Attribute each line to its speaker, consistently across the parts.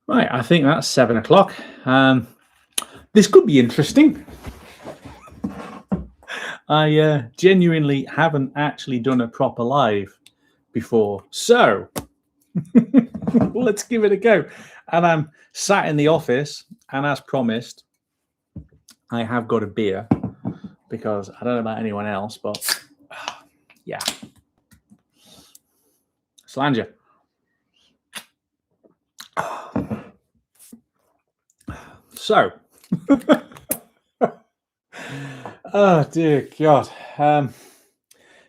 Speaker 1: Right, I think that's 7 o'clock. This could be interesting. I genuinely haven't actually done a proper live before. So let's give it a go. And I'm sat in the office, and as promised, I have got a beer because I don't know about anyone else, but yeah. Slanger. So, oh dear God.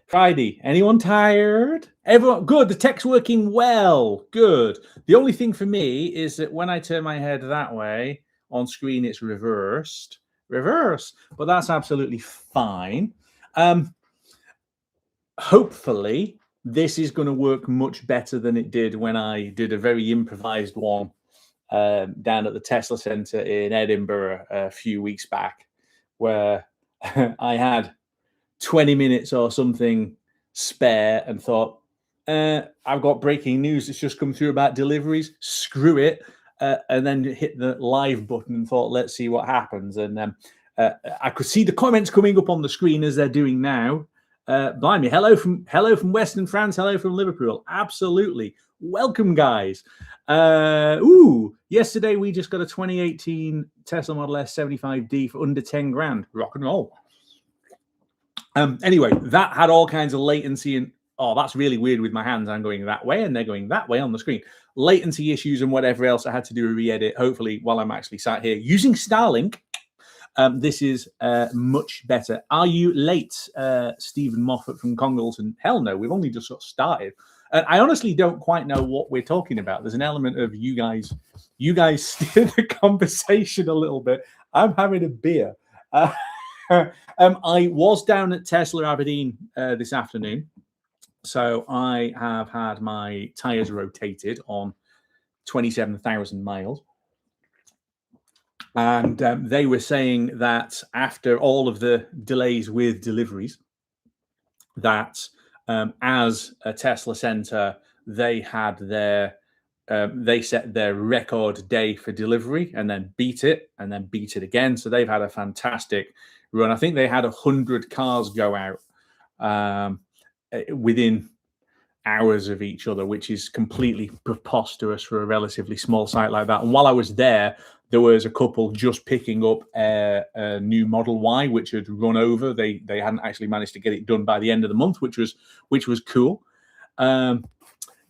Speaker 1: Friday. Anyone tired? Everyone good. The tech's working well. Good. The only thing for me is that when I turn my head that way on screen, it's reversed. Reverse. But that's absolutely fine. Hopefully, this is going to work much better than it did when I did a very improvised one down at the Tesla Center in Edinburgh a few weeks back, where I had 20 minutes or something spare and thought, I've got breaking news that's just come through about deliveries. Screw it. And then hit the live button and thought, let's see what happens. And I could see the comments coming up on the screen as they're doing now. Blimey, hello from Western France. Hello from Liverpool. Absolutely. Welcome, guys. Yesterday we just got a 2018 Tesla Model S 75D for under 10 grand. Rock and roll. Anyway, that had all kinds of latency and that's really weird with my hands. I'm going that way and they're going that way on the screen. Latency issues and whatever else. I had to do a re-edit, hopefully, while I'm actually sat here using Starlink. This is much better. Are you late, Stephen Moffat from Congleton? Hell no, we've only just sort of started. I honestly don't quite know what we're talking about. There's an element of you guys steer the conversation a little bit. I'm having a beer. I was down at Tesla Aberdeen this afternoon. So I have had my tires rotated on 27,000 miles. And they were saying that after all of the delays with deliveries, that as a Tesla Center, they had they set their record day for delivery and then beat it again. So they've had a fantastic run. I think they had 100 cars go out within hours of each other, which is completely preposterous for a relatively small site like that. And while I was there was a couple just picking up a new Model Y, which had run over. They hadn't actually managed to get it done by the end of the month, which was cool. Is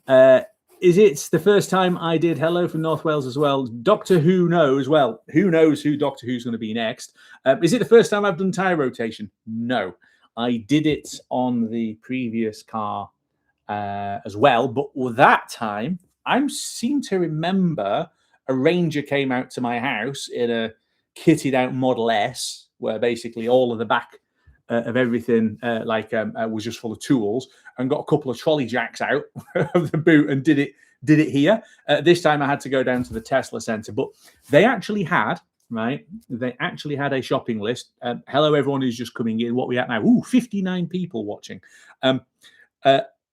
Speaker 1: it the first time I did hello from North Wales as well? Doctor Who knows. Well, who knows who Doctor Who's going to be next? Is it the first time I've done tire rotation? No, I did it on the previous car as well, but that time I seem to remember a Ranger came out to my house in a kitted out Model S, where basically all of the back of everything was just full of tools, and got a couple of trolley jacks out of the boot and did it here. This time I had to go down to the Tesla Center, but they actually had a shopping list. Hello, everyone who's just coming in. What we at now? 59 people watching.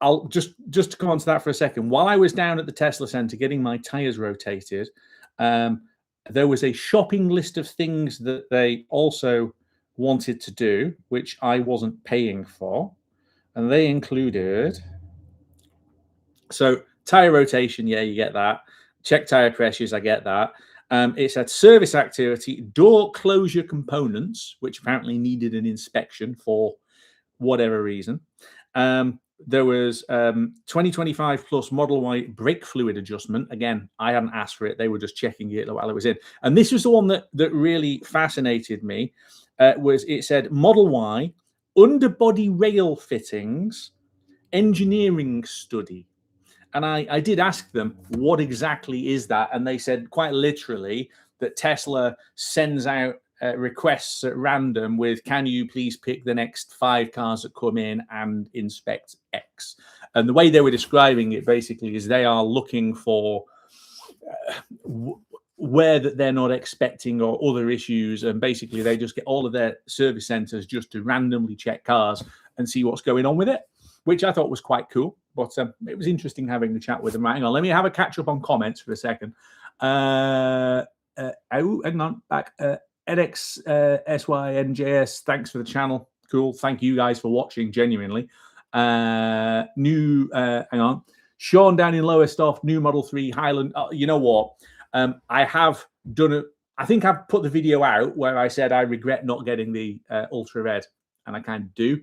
Speaker 1: I'll just to come on to that for a second. While I was down at the Tesla Center getting my tires rotated, there was a shopping list of things that they also wanted to do, which I wasn't paying for. And they included, so tire rotation, yeah, you get that. Check tire pressures, I get that. It said service activity, door closure components, which apparently needed an inspection for whatever reason. There was 2025 plus Model Y brake fluid adjustment. Again, I hadn't asked for it. They were just checking it while it was in. And this was the one that really fascinated me. It said Model Y underbody rail fittings engineering study. And I did ask them, what exactly is that? And they said quite literally that Tesla sends out requests at random with, can you please pick the next 5 cars that come in and inspect X? And the way they were describing it basically is they are looking for where that they're not expecting or other issues. And basically they just get all of their service centers just to randomly check cars and see what's going on with it, which I thought was quite cool. But it was interesting having the chat with them. Right, hang on, let me have a catch up on comments for a second. Hang on, back. NXSYNJS, thanks for the channel. Cool. Thank you guys for watching, genuinely. Hang on. Sean down in Lowestoft, new Model 3 Highland. You know what? I have done it. I think I've put the video out where I said I regret not getting the Ultra Red, and I kind of do.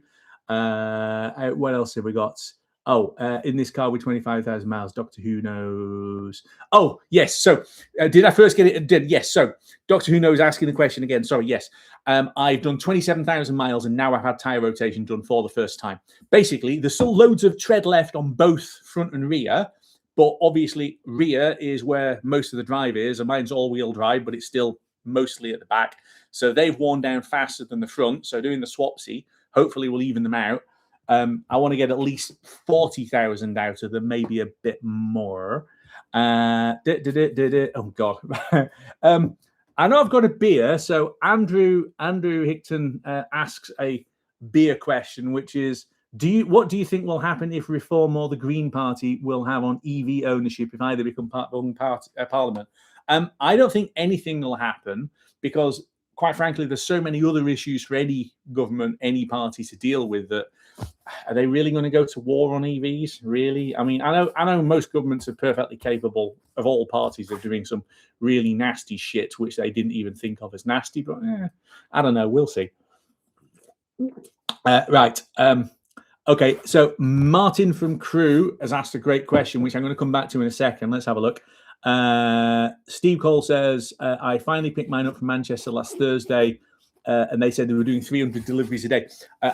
Speaker 1: What else have we got? Oh, in this car with 25,000 miles, Doctor Who knows. Oh, yes. So did I first get it? Yes. So Doctor Who knows asking the question again. Sorry. Yes. I've done 27,000 miles and now I've had tyre rotation done for the first time. Basically, there's still loads of tread left on both front and rear, but obviously rear is where most of the drive is. And mine's all-wheel drive, but it's still mostly at the back. So they've worn down faster than the front. So doing the swapsy hopefully will even them out. I want to get at least 40,000 out of them, maybe a bit more. Oh, God. I know I've got a beer. So Andrew Hickton asks a beer question, which is, what do you think will happen if Reform or the Green Party will have on EV ownership if either become part of Parliament? I don't think anything will happen because, quite frankly, there's so many other issues for any government, any party to deal with that. Are they really going to go to war on EVs? Really? I mean, I know most governments are perfectly capable of all parties of doing some really nasty shit, which they didn't even think of as nasty. But I don't know. We'll see. Right. Okay. So Martin from Crew has asked a great question, which I'm going to come back to in a second. Let's have a look. Steve Cole says, I finally picked mine up from Manchester last Thursday. And they said they were doing 300 deliveries a day.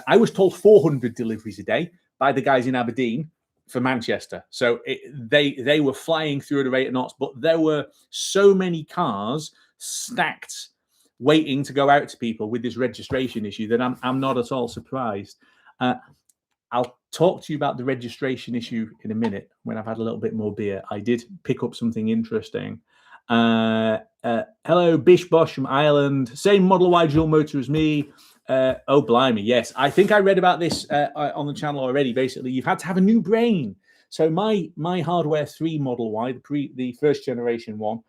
Speaker 1: I was told 400 deliveries a day by the guys in Aberdeen for Manchester. So they were flying through at a rate of knots, but there were so many cars stacked waiting to go out to people with this registration issue that I'm not at all surprised. I'll talk to you about the registration issue in a minute when I've had a little bit more beer. I did pick up something interesting. Hello, Bish Bosh from Ireland. Same Model Y dual motor as me. Oh, blimey, yes. I think I read about this on the channel already. Basically, you've had to have a new brain. So my Hardware 3 Model Y, the first generation one,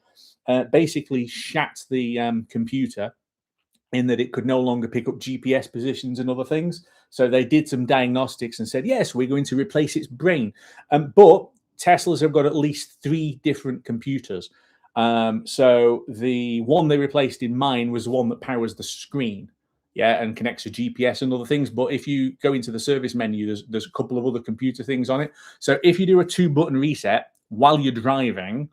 Speaker 1: basically shat the computer in that it could no longer pick up GPS positions and other things. So they did some diagnostics and said, yes, we're going to replace its brain. But Teslas have got at least 3 different computers. So the one they replaced in mine was the one that powers the screen, and connects to GPS and other things. But if you go into the service menu, there's a couple of other computer things on it. So if you do a 2-button reset while you're driving,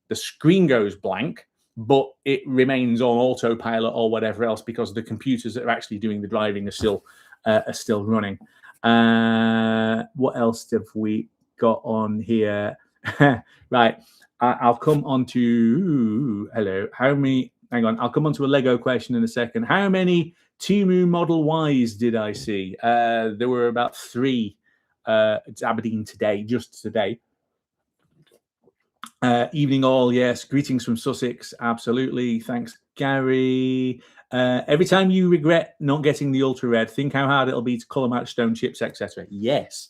Speaker 1: the screen goes blank, but it remains on autopilot or whatever else because the computers that are actually doing the driving are still running. What else have we got on here? Right. I'll come on to hang on. I'll come on to a Lego question in a second. How many Temu Model Ys did I see? There were about 3 at Aberdeen today, just today. Evening all, yes. Greetings from Sussex. Absolutely. Thanks, Gary. Every time you regret not getting the Ultra Red, think how hard it'll be to colour match stone chips, etc. Yes.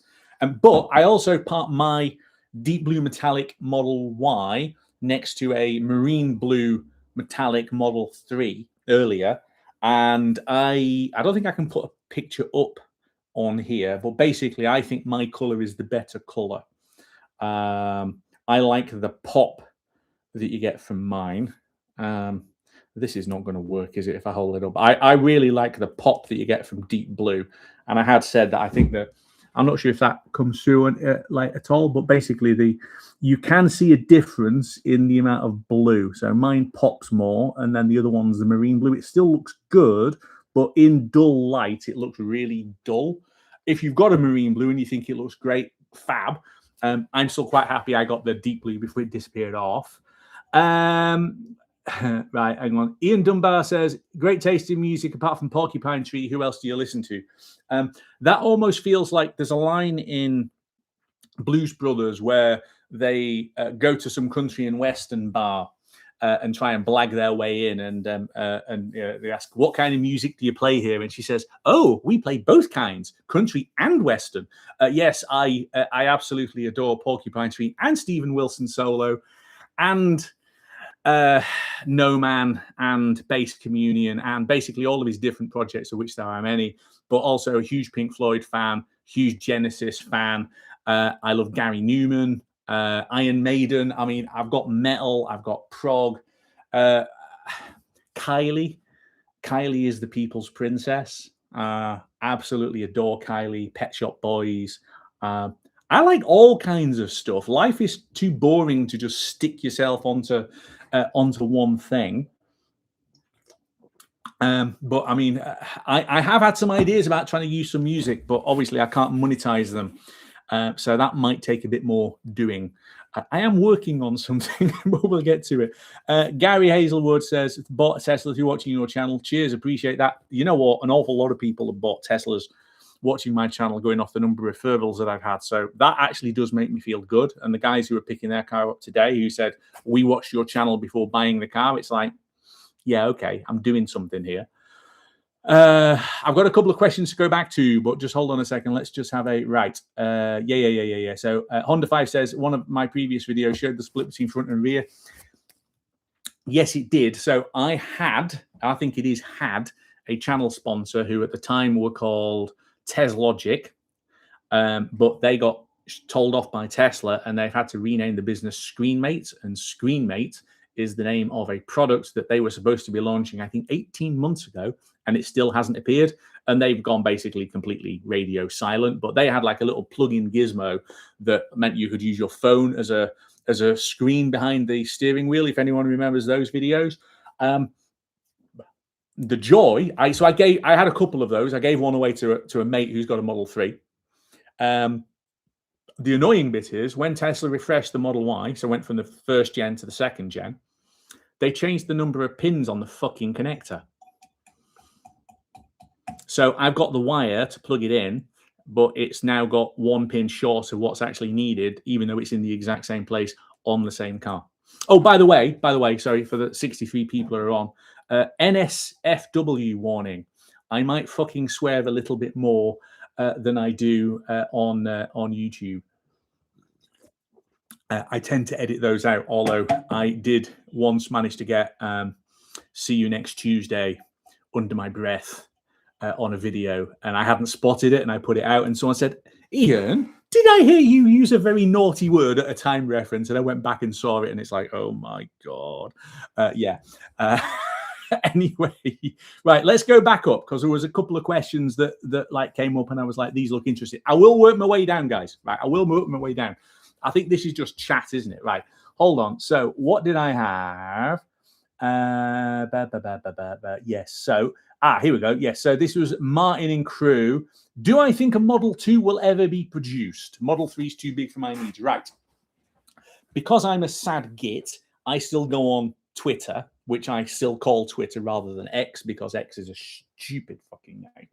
Speaker 1: But I also parked my deep blue metallic Model Y next to a marine blue metallic Model 3 earlier. And I don't think I can put a picture up on here, but basically I think my colour is the better colour. I like the pop that you get from mine. This is not going to work, is it, if I hold it up? I really like the pop that you get from deep blue. And I had said that I think that, I'm not sure if that comes through at all, but basically you can see a difference in the amount of blue. So mine pops more, and then the other one's the marine blue. It still looks good, but in dull light, it looks really dull. If you've got a marine blue and you think it looks great, fab. I'm still quite happy I got the deep blue before it disappeared off. Right, hang on. Ian Dunbar says, great taste in music apart from Porcupine Tree. Who else do you listen to? That almost feels like there's a line in Blues Brothers where they go to some country and western bar and try and blag their way in. And they ask, what kind of music do you play here? And she says, oh, we play both kinds, country and Western. Yes, I absolutely adore Porcupine Tree and Stephen Wilson solo and No Man and Bass Communion and basically all of his different projects, of which there are many, but also a huge Pink Floyd fan, huge Genesis fan. I love Gary Newman, Iron Maiden. I mean, I've got metal, I've got prog. Kylie is the people's princess. Absolutely adore Kylie. Pet Shop Boys. I like all kinds of stuff. Life is too boring to just stick yourself onto one thing. But I mean, I have had some ideas about trying to use some music, but obviously I can't monetize them. So that might take a bit more doing. I am working on something, but we'll get to it. Gary Hazelwood says, bought a Tesla through watching your channel. Cheers, appreciate that. You know what? An awful lot of people have bought Teslas watching my channel, going off the number of referrals that I've had. So that actually does make me feel good. And the guys who are picking their car up today, who said, we watched your channel before buying the car, it's like, yeah, okay, I'm doing something here. I've got a couple of questions to go back to, but just hold on a second. Let's just have a right. Yeah. So Honda 5 says, one of my previous videos showed the split between front and rear. Yes, it did. So I think it is had a channel sponsor who at the time were called TesLogic, but they got told off by Tesla and they've had to rename the business ScreenMate, and ScreenMate is the name of a product that they were supposed to be launching, I think, 18 months ago, and it still hasn't appeared. And they've gone basically completely radio silent, but they had like a little plug-in gizmo that meant you could use your phone as a screen behind the steering wheel, if anyone remembers those videos. The joy, I had a couple of those. I gave one away to a mate who's got a Model 3. The annoying bit is when Tesla refreshed the Model Y, so went from the first gen to the second gen, they changed the number of pins on the fucking connector. So I've got the wire to plug it in, but it's now got one pin short of what's actually needed, even though it's in the exact same place on the same car. Oh, by the way, sorry, for the 63 people who are on, NSFW warning. I might fucking swear a little bit more than I do on YouTube. I tend to edit those out, although I did once manage to get see you next Tuesday under my breath on a video, and I hadn't spotted it, and I put it out, and someone said, Ian, did I hear you use a very naughty word at a time reference? And I went back and saw it, and it's like, oh my God. Yeah. Anyway, right, let's go back up, because there was a couple of questions that like came up, and I was like, these look interesting. I will work my way down, guys. Right, I will work my way down. I think this is just chat, isn't it? Right, hold on. So what did I have? Yes. So here we go. Yes. So this was Martin and crew. Do I think a Model 2 will ever be produced? Model 3 is too big for my needs. Right. Because I'm a sad git, I still go on Twitter, which I still call Twitter rather than X, because X is a stupid fucking name.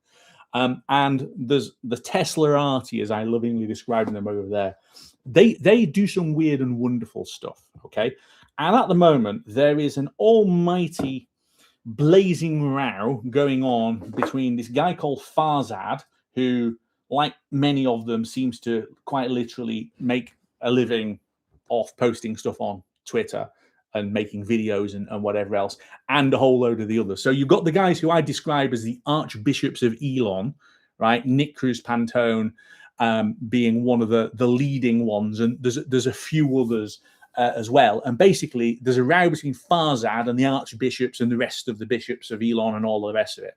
Speaker 1: And there's the Tesla arty, as I lovingly describe them over there. They do some weird and wonderful stuff. Okay. And at the moment, there is an almighty blazing row going on between this guy called Farzad, who, like many of them, seems to quite literally make a living off posting stuff on Twitter and making videos and whatever else, and a whole load of the others. So you've got the guys who I describe as the archbishops of Elon, right? Nick Cruz-Pantone being one of the leading ones, and there's a few others as well. And basically, there's a row between Farzad and the archbishops and the rest of the bishops of Elon and all the rest of it.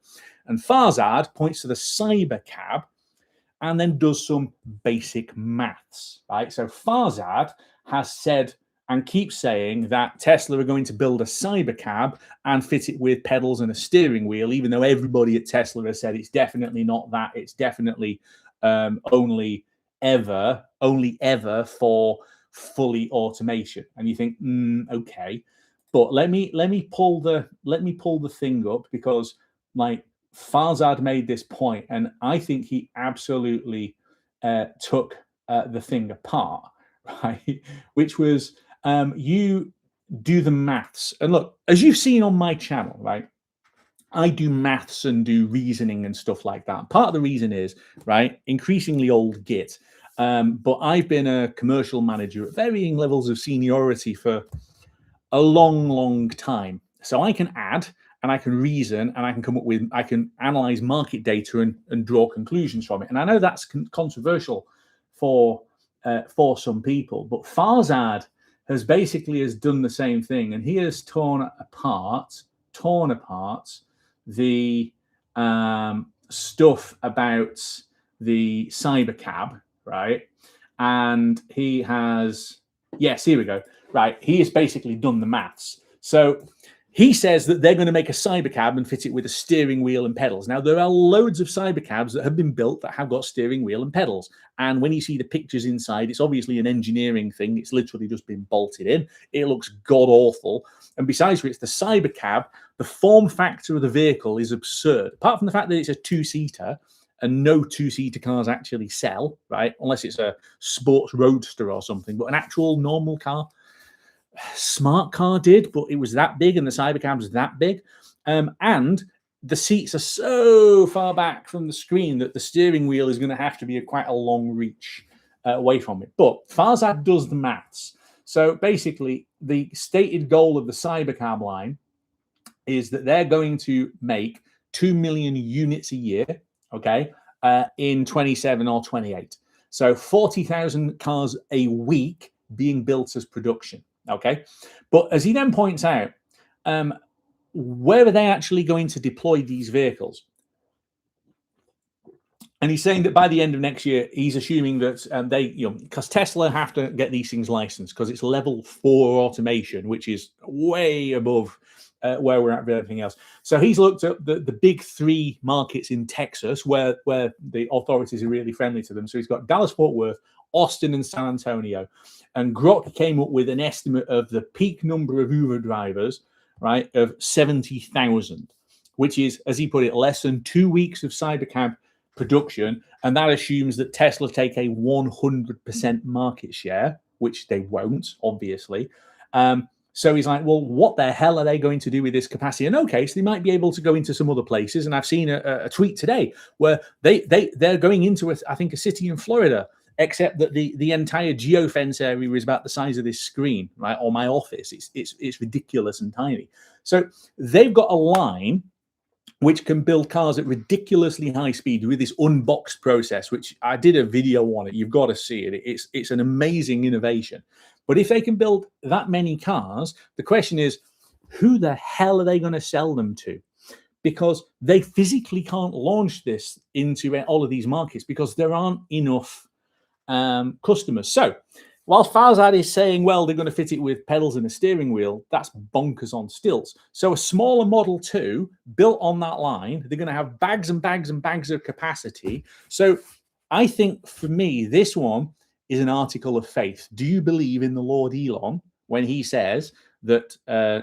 Speaker 1: And Farzad points to the cybercab and then does some basic maths, right? So Farzad has said and keeps saying that Tesla are going to build a cybercab and fit it with pedals and a steering wheel, even though everybody at Tesla has said it's definitely not that. It's definitely only ever for fully automation. And you think, okay, but let me pull the thing up, because like Farzad made this point, and I think he absolutely took the thing apart, right? Which was you do the maths. And look, as you've seen on my channel, right, I do maths and do reasoning and stuff like that. Part of the reason is, right, increasingly old git. But I've been a commercial manager at varying levels of seniority for a long, long time. So I can add and I can reason and I can come up with, I can analyze market data and draw conclusions from it. And I know that's controversial for some people, but Farzad has done the same thing, and he has torn apart the stuff about the cybercab, right? And he has, yes, here we go. Right, he has basically done the maths. So he says that they're going to make a cybercab and fit it with a steering wheel and pedals. Now, there are loads of cybercabs that have been built that have got steering wheel and pedals. And when you see the pictures inside, it's obviously an engineering thing. It's literally just been bolted in. It looks god-awful. And besides which, the cybercab, the form factor of the vehicle is absurd. Apart from the fact that it's a two-seater, and no two-seater cars actually sell, right? Unless it's a sports roadster or something. But an actual normal car, smart car did, but it was that big, and the cybercab was that big, and the seats are so far back from the screen that the steering wheel is going to have to be quite a long reach away from it. But Farzad does the maths. So basically, the stated goal of the cybercab line is that they're going to make 2 million units a year, okay, in 27 or 28. So 40,000 cars a week being built as production. Okay, but as he then points out, where are they actually going to deploy these vehicles? And he's saying that by the end of next year, he's assuming that they, because Tesla have to get these things licensed because it's level 4 automation, which is way above where we're at with everything else. So he's looked at the big 3 markets in Texas where the authorities are really friendly to them. So he's got Dallas, Fort Worth, Austin, and San Antonio. And Grok came up with an estimate of the peak number of Uber drivers, right, of 70,000, which is, as he put it, less than 2 weeks of cybercab production. And that assumes that Tesla take a 100% market share, which they won't, obviously. So he's like, well, what the hell are they going to do with this capacity? In no case, they might be able to go into some other places. And I've seen a tweet today where they're going into, I think, a city in Florida, except that the entire geofence area is about the size of this screen, right, or my office. It's ridiculous and tiny. So they've got a line which can build cars at ridiculously high speed with this unboxed process, which I did a video on it. You've got to see it. It's an amazing innovation. But if they can build that many cars, the question is, who the hell are they going to sell them to? Because they physically can't launch this into all of these markets because there aren't enough customers. So while Farzad is saying, well, they're going to fit it with pedals and a steering wheel, that's bonkers on stilts. So a smaller Model 2 built on that line, they're going to have bags and bags and bags of capacity. So I think for me, this one is an article of faith. Do you believe in the Lord Elon when he says that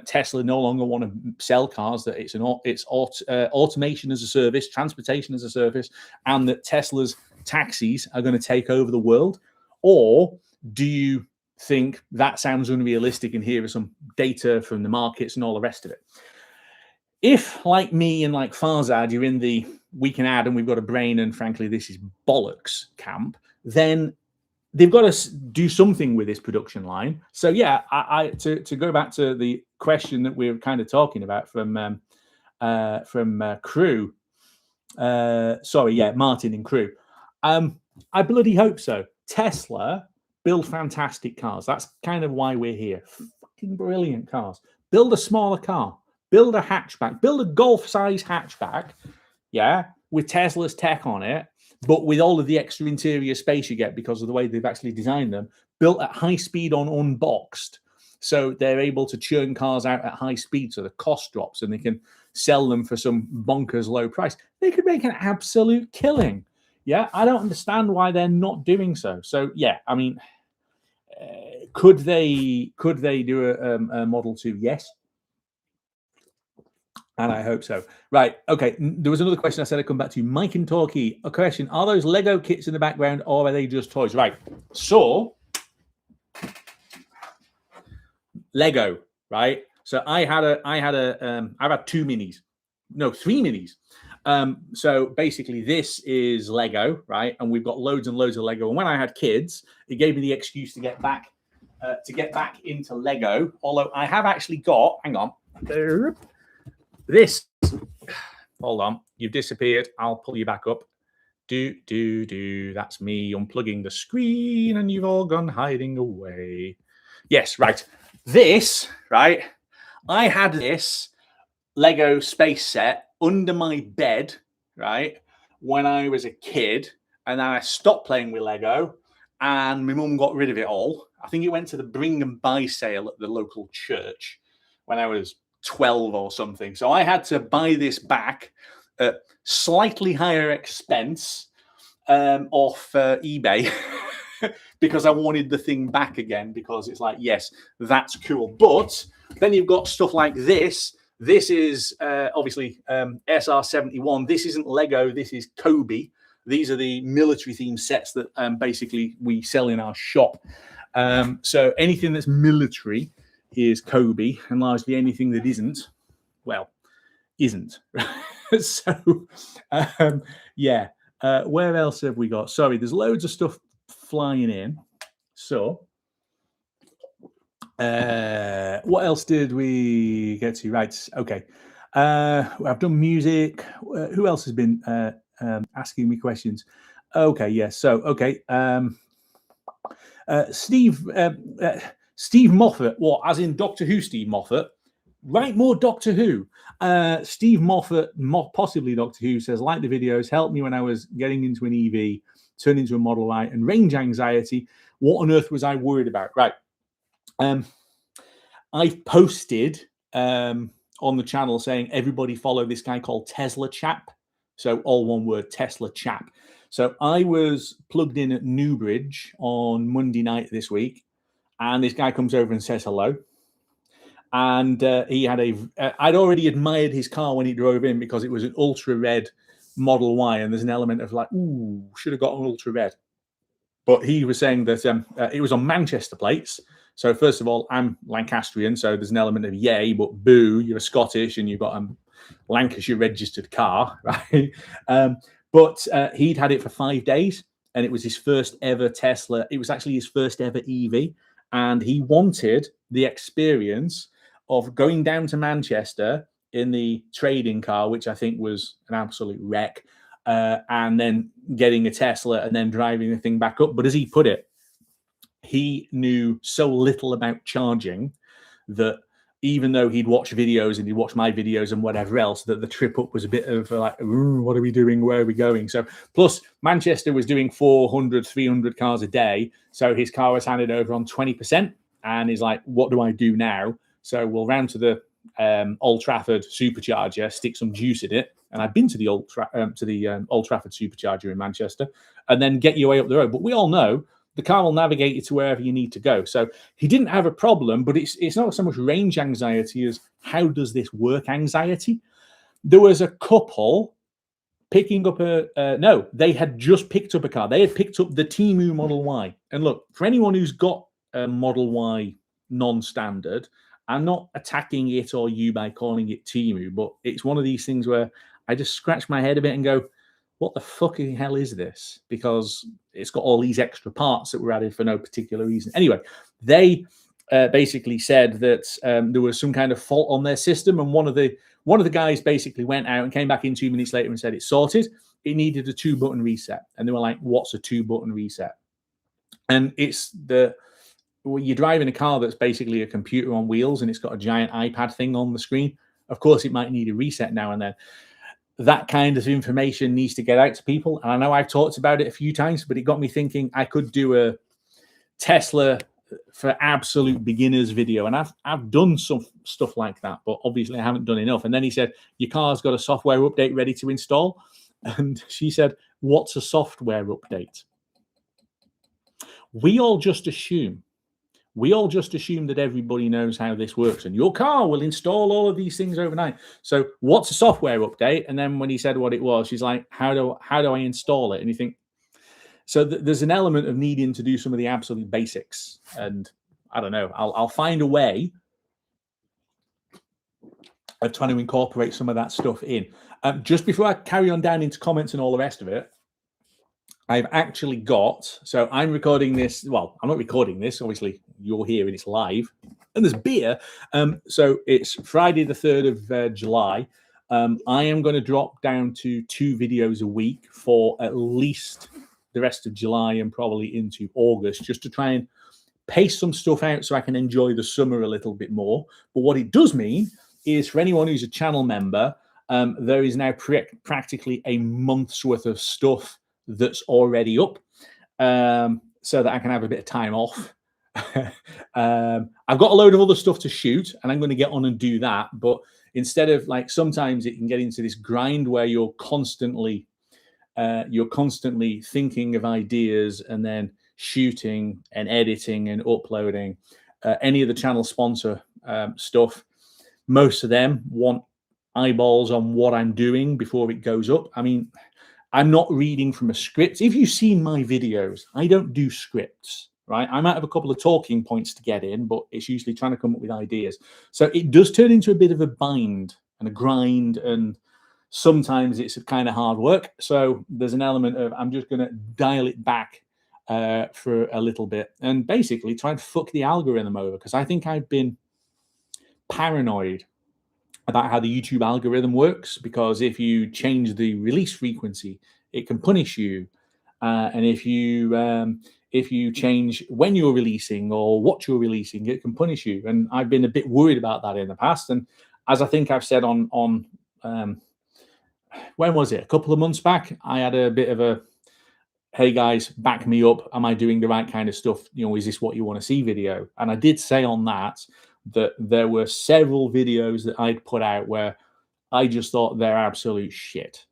Speaker 1: Tesla no longer want to sell cars, that it's automation as a service, transportation as a service, and that Tesla's taxis are going to take over the world? Or do you think that sounds unrealistic and here are some data from the markets and all the rest of it? If, like me and like Farzad, you're in the we can add and we've got a brain and frankly this is bollocks camp, then they've got to do something with this production line. So yeah, to go back to the question that we were kind of talking about from Crew, Martin and Crew. I bloody hope so. Tesla build fantastic cars. That's kind of why we're here. Fucking brilliant cars. Build a smaller car. Build a hatchback. Build a golf-size hatchback, yeah, with Tesla's tech on it, but with all of the extra interior space you get because of the way they've actually designed them, built at high speed on unboxed. So they're able to churn cars out at high speed so the cost drops and they can sell them for some bonkers low price. They could make an absolute killing. Yeah, I don't understand why they're not doing so. So yeah, I mean, could they do a Model 2? Yes. And I hope so. Right. Okay. There was another question I said I'd come back to. Mike and Talkie, a question. Are those Lego kits in the background or are they just toys? Right. So, Lego. right? So I've had 2 minis, no, 3 minis. So basically this is Lego, right? And we've got loads and loads of Lego. And when I had kids, it gave me the excuse to get back into Lego. Although I have actually got, hang on, this. Hold on, you've disappeared. I'll pull you back up. That's me unplugging the screen, and you've all gone hiding away. Yes, right. This, right? I had this Lego space set under my bed, right, when I was a kid, and then I stopped playing with Lego, and my mum got rid of it all. I think it went to the bring and buy sale at the local church when I was 12 or something. So I had to buy this back at slightly higher expense off eBay because I wanted the thing back again, because it's like, yes, that's cool. But then you've got stuff like this. This is obviously SR71. This isn't Lego. This is Kobe. These are the military themed sets that basically we sell in our shop. So anything that's military is Kobe, and largely anything that isn't, well, isn't. So, yeah. Where else have we got? Sorry, there's loads of stuff flying in. So, what else did we get to? Right. Okay. I've done music. Who else has been asking me questions? Okay. Yes. Yeah, so, okay. Steve Moffat, what, as in Doctor Who Steve Moffat? Write more Doctor Who. Steve Moffat, possibly Doctor Who, says, like the videos, helped me when I was getting into an EV, turned into a Model Y, and range anxiety. What on earth was I worried about? Right. I've posted on the channel saying everybody follow this guy called Tesla Chap. So all one word, Tesla Chap. So I was plugged in at Newbridge on Monday night this week, and this guy comes over and says hello. And he had I'd already admired his car when he drove in, because it was an ultra red Model Y, and there's an element of like, ooh, should have got an ultra red. But he was saying that it was on Manchester plates. So first of all, I'm Lancastrian, so there's an element of yay, but boo, you're Scottish and you've got a Lancashire registered car, right? But he'd had it for 5 days, and it was his first ever Tesla. It was actually his first ever EV, and he wanted the experience of going down to Manchester in the trading car, which I think was an absolute wreck, and then getting a Tesla and then driving the thing back up. But as he put it, he knew so little about charging that even though he'd watch videos and he'd watch my videos and whatever else, that the trip up was a bit of like, what are we doing? Where are we going? So plus Manchester was doing 400, 300 cars a day. So his car was handed over on 20%, and he's like, what do I do now? So we'll round to the Old Trafford supercharger, stick some juice in it. And I've been to the Old Trafford supercharger in Manchester, and then get your way up the road. But we all know the car will navigate you to wherever you need to go. So he didn't have a problem, but it's not so much range anxiety as how does this work anxiety. There was a couple picking up they had just picked up a car. They had picked up the Temu Model Y. And look, for anyone who's got a Model Y non-standard, I'm not attacking it or you by calling it Temu, but it's one of these things where I just scratch my head a bit and go, what the fucking hell is this? Because it's got all these extra parts that were added for no particular reason. Anyway, they basically said that there was some kind of fault on their system, and one of the guys basically went out and came back in 2 minutes later and said it's sorted. It needed a 2-button reset, and they were like, "What's a 2-button reset?" And it's you're driving a car that's basically a computer on wheels, and it's got a giant iPad thing on the screen. Of course, it might need a reset now and then. That kind of information needs to get out to people. And I know I've talked about it a few times, but it got me thinking I could do a Tesla for absolute beginners video. And I've done some stuff like that, but obviously I haven't done enough. And then he said, your car's got a software update ready to install. And she said, what's a software update? We all just assume that everybody knows how this works, and your car will install all of these things overnight. So what's a software update? And then when he said what it was, she's like, how do I install it? And you think, so there's an element of needing to do some of the absolute basics. And I don't know, I'll find a way of trying to incorporate some of that stuff in. Just before I carry on down into comments and all the rest of it, I've actually got, so I'm recording this. Well, I'm not recording this. Obviously, you're here and it's live. And there's beer. So it's Friday the 3rd of July. I am going to drop down to 2 videos a week for at least the rest of July and probably into August, just to try and pace some stuff out so I can enjoy the summer a little bit more. But what it does mean is for anyone who's a channel member, there is now practically a month's worth of stuff that's already up, so that I can have a bit of time off. I've got a load of other stuff to shoot and I'm going to get on and do that. But instead of, like, sometimes it can get into this grind where you're constantly thinking of ideas and then shooting and editing and uploading. Any of the channel sponsor stuff, most of them want eyeballs on what I'm doing before it goes up. I mean, I'm not reading from a script. If you've seen my videos, I don't do scripts, right? I might have a couple of talking points to get in, but it's usually trying to come up with ideas. So it does turn into a bit of a bind and a grind, and sometimes it's kind of hard work. So there's an element of I'm just going to dial it back for a little bit and basically try and fuck the algorithm over, because I think I've been paranoid about how the YouTube algorithm works, because if you change the release frequency, it can punish you. And if you change when you're releasing or what you're releasing, it can punish you. And I've been a bit worried about that in the past. And as I think I've said on when was it? A couple of months back, I had a bit of a, hey guys, back me up. Am I doing the right kind of stuff? You know, is this what you want to see video? And I did say on that there were several videos that I'd put out where I just thought they're absolute shit.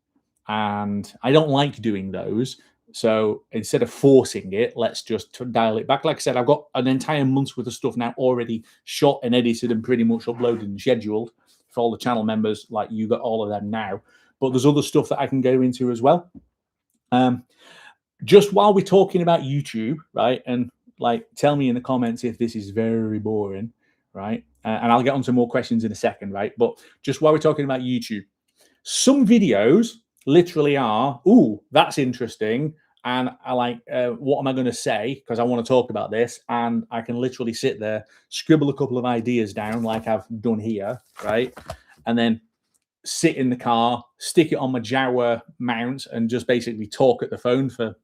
Speaker 1: And I don't like doing those. So instead of forcing it, let's just dial it back. Like I said, I've got an entire month's worth of stuff now already shot and edited and pretty much uploaded and scheduled for all the channel members. Like, you got all of them now. But there's other stuff that I can go into as well. Just while we're talking about YouTube, right? And like, tell me in the comments if this is very boring, right? And I'll get on to more questions in a second, right? But just while we're talking about YouTube, some videos literally are, ooh, that's interesting. And I like, what am I going to say? Because I want to talk about this. And I can literally sit there, scribble a couple of ideas down like I've done here, right? And then sit in the car, stick it on my Jawa mount and just basically talk at the phone for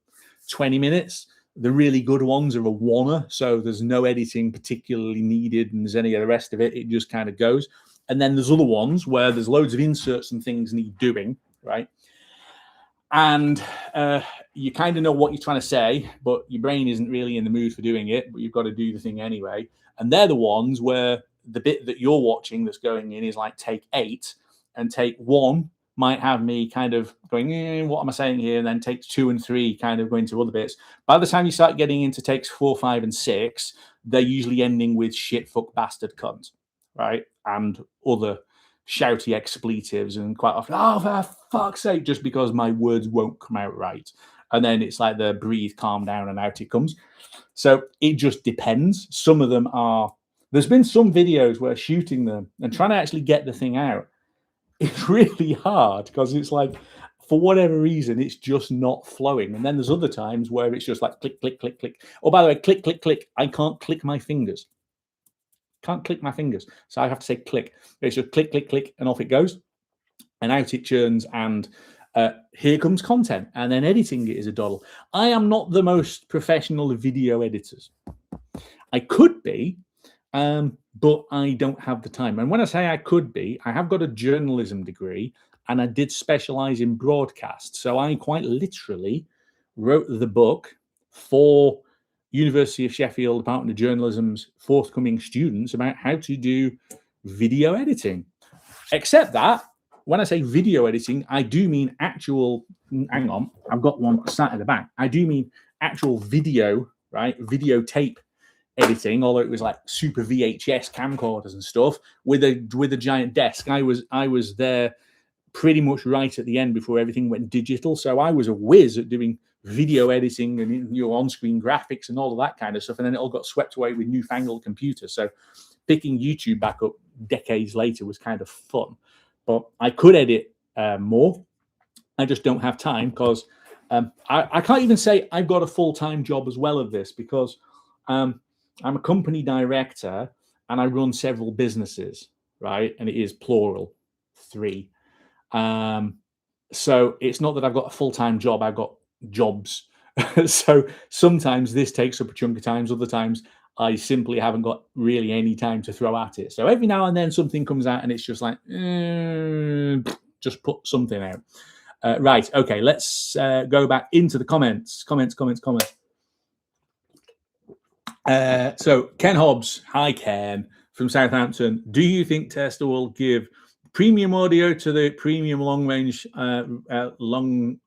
Speaker 1: 20 minutes. The really good ones are a oneer, so there's no editing particularly needed, and there's any of the rest of it. It just kind of goes. And then there's other ones where there's loads of inserts and things need doing, right? And you kind of know what you're trying to say, but your brain isn't really in the mood for doing it, but you've got to do the thing anyway. And they're the ones where the bit that you're watching that's going in is like take 8, and take 1 might have me kind of going, what am I saying here? And then takes 2 and 3 kind of going to other bits. By the time you start getting into takes 4, 5, and 6, they're usually ending with shit, fuck, bastard, cunt, right? And other shouty expletives, and quite often, oh, for fuck's sake, just because my words won't come out right. And then it's like the breathe, calm down, and out it comes. So it just depends. Some of them are, there's been some videos where shooting them and trying to actually get the thing out, it's really hard, because it's like, for whatever reason, it's just not flowing. And then there's other times where it's just like click, click, click, click. Oh, by the way, click, click, click. I can't click my fingers. Can't click my fingers. So I have to say click. It's just click, click, click, and off it goes. And out it churns, and here comes content. And then editing it is a doddle. I am not the most professional of video editors. I could be, but I don't have the time. And when I say I could be, I have got a journalism degree and I did specialize in broadcast. So I quite literally wrote the book for University of Sheffield Department of Journalism's forthcoming students about how to do video editing. Except that when I say video editing, I do mean actual, hang on, I've got one sat at the back. I do mean actual video, right? Videotape editing, although it was like super VHS camcorders and stuff with a giant desk. I was there pretty much right at the end before everything went digital. So I was a whiz at doing video editing and, you know, on-screen graphics and all of that kind of stuff. And then it all got swept away with newfangled computers. So picking YouTube back up decades later was kind of fun. But I could edit more. I just don't have time because I can't even say I've got a full-time job as well of this, because I'm a company director and I run several businesses, right? And it is plural, 3. So it's not that I've got a full-time job, I've got jobs. So sometimes this takes up a chunk of time, other times I simply haven't got really any time to throw at it. So every now and then something comes out and it's just like, just put something out. Right, okay, let's go back into the comments. So Ken Hobbs, hi Ken, from Southampton. Do you think Tesla will give premium audio to the premium long-range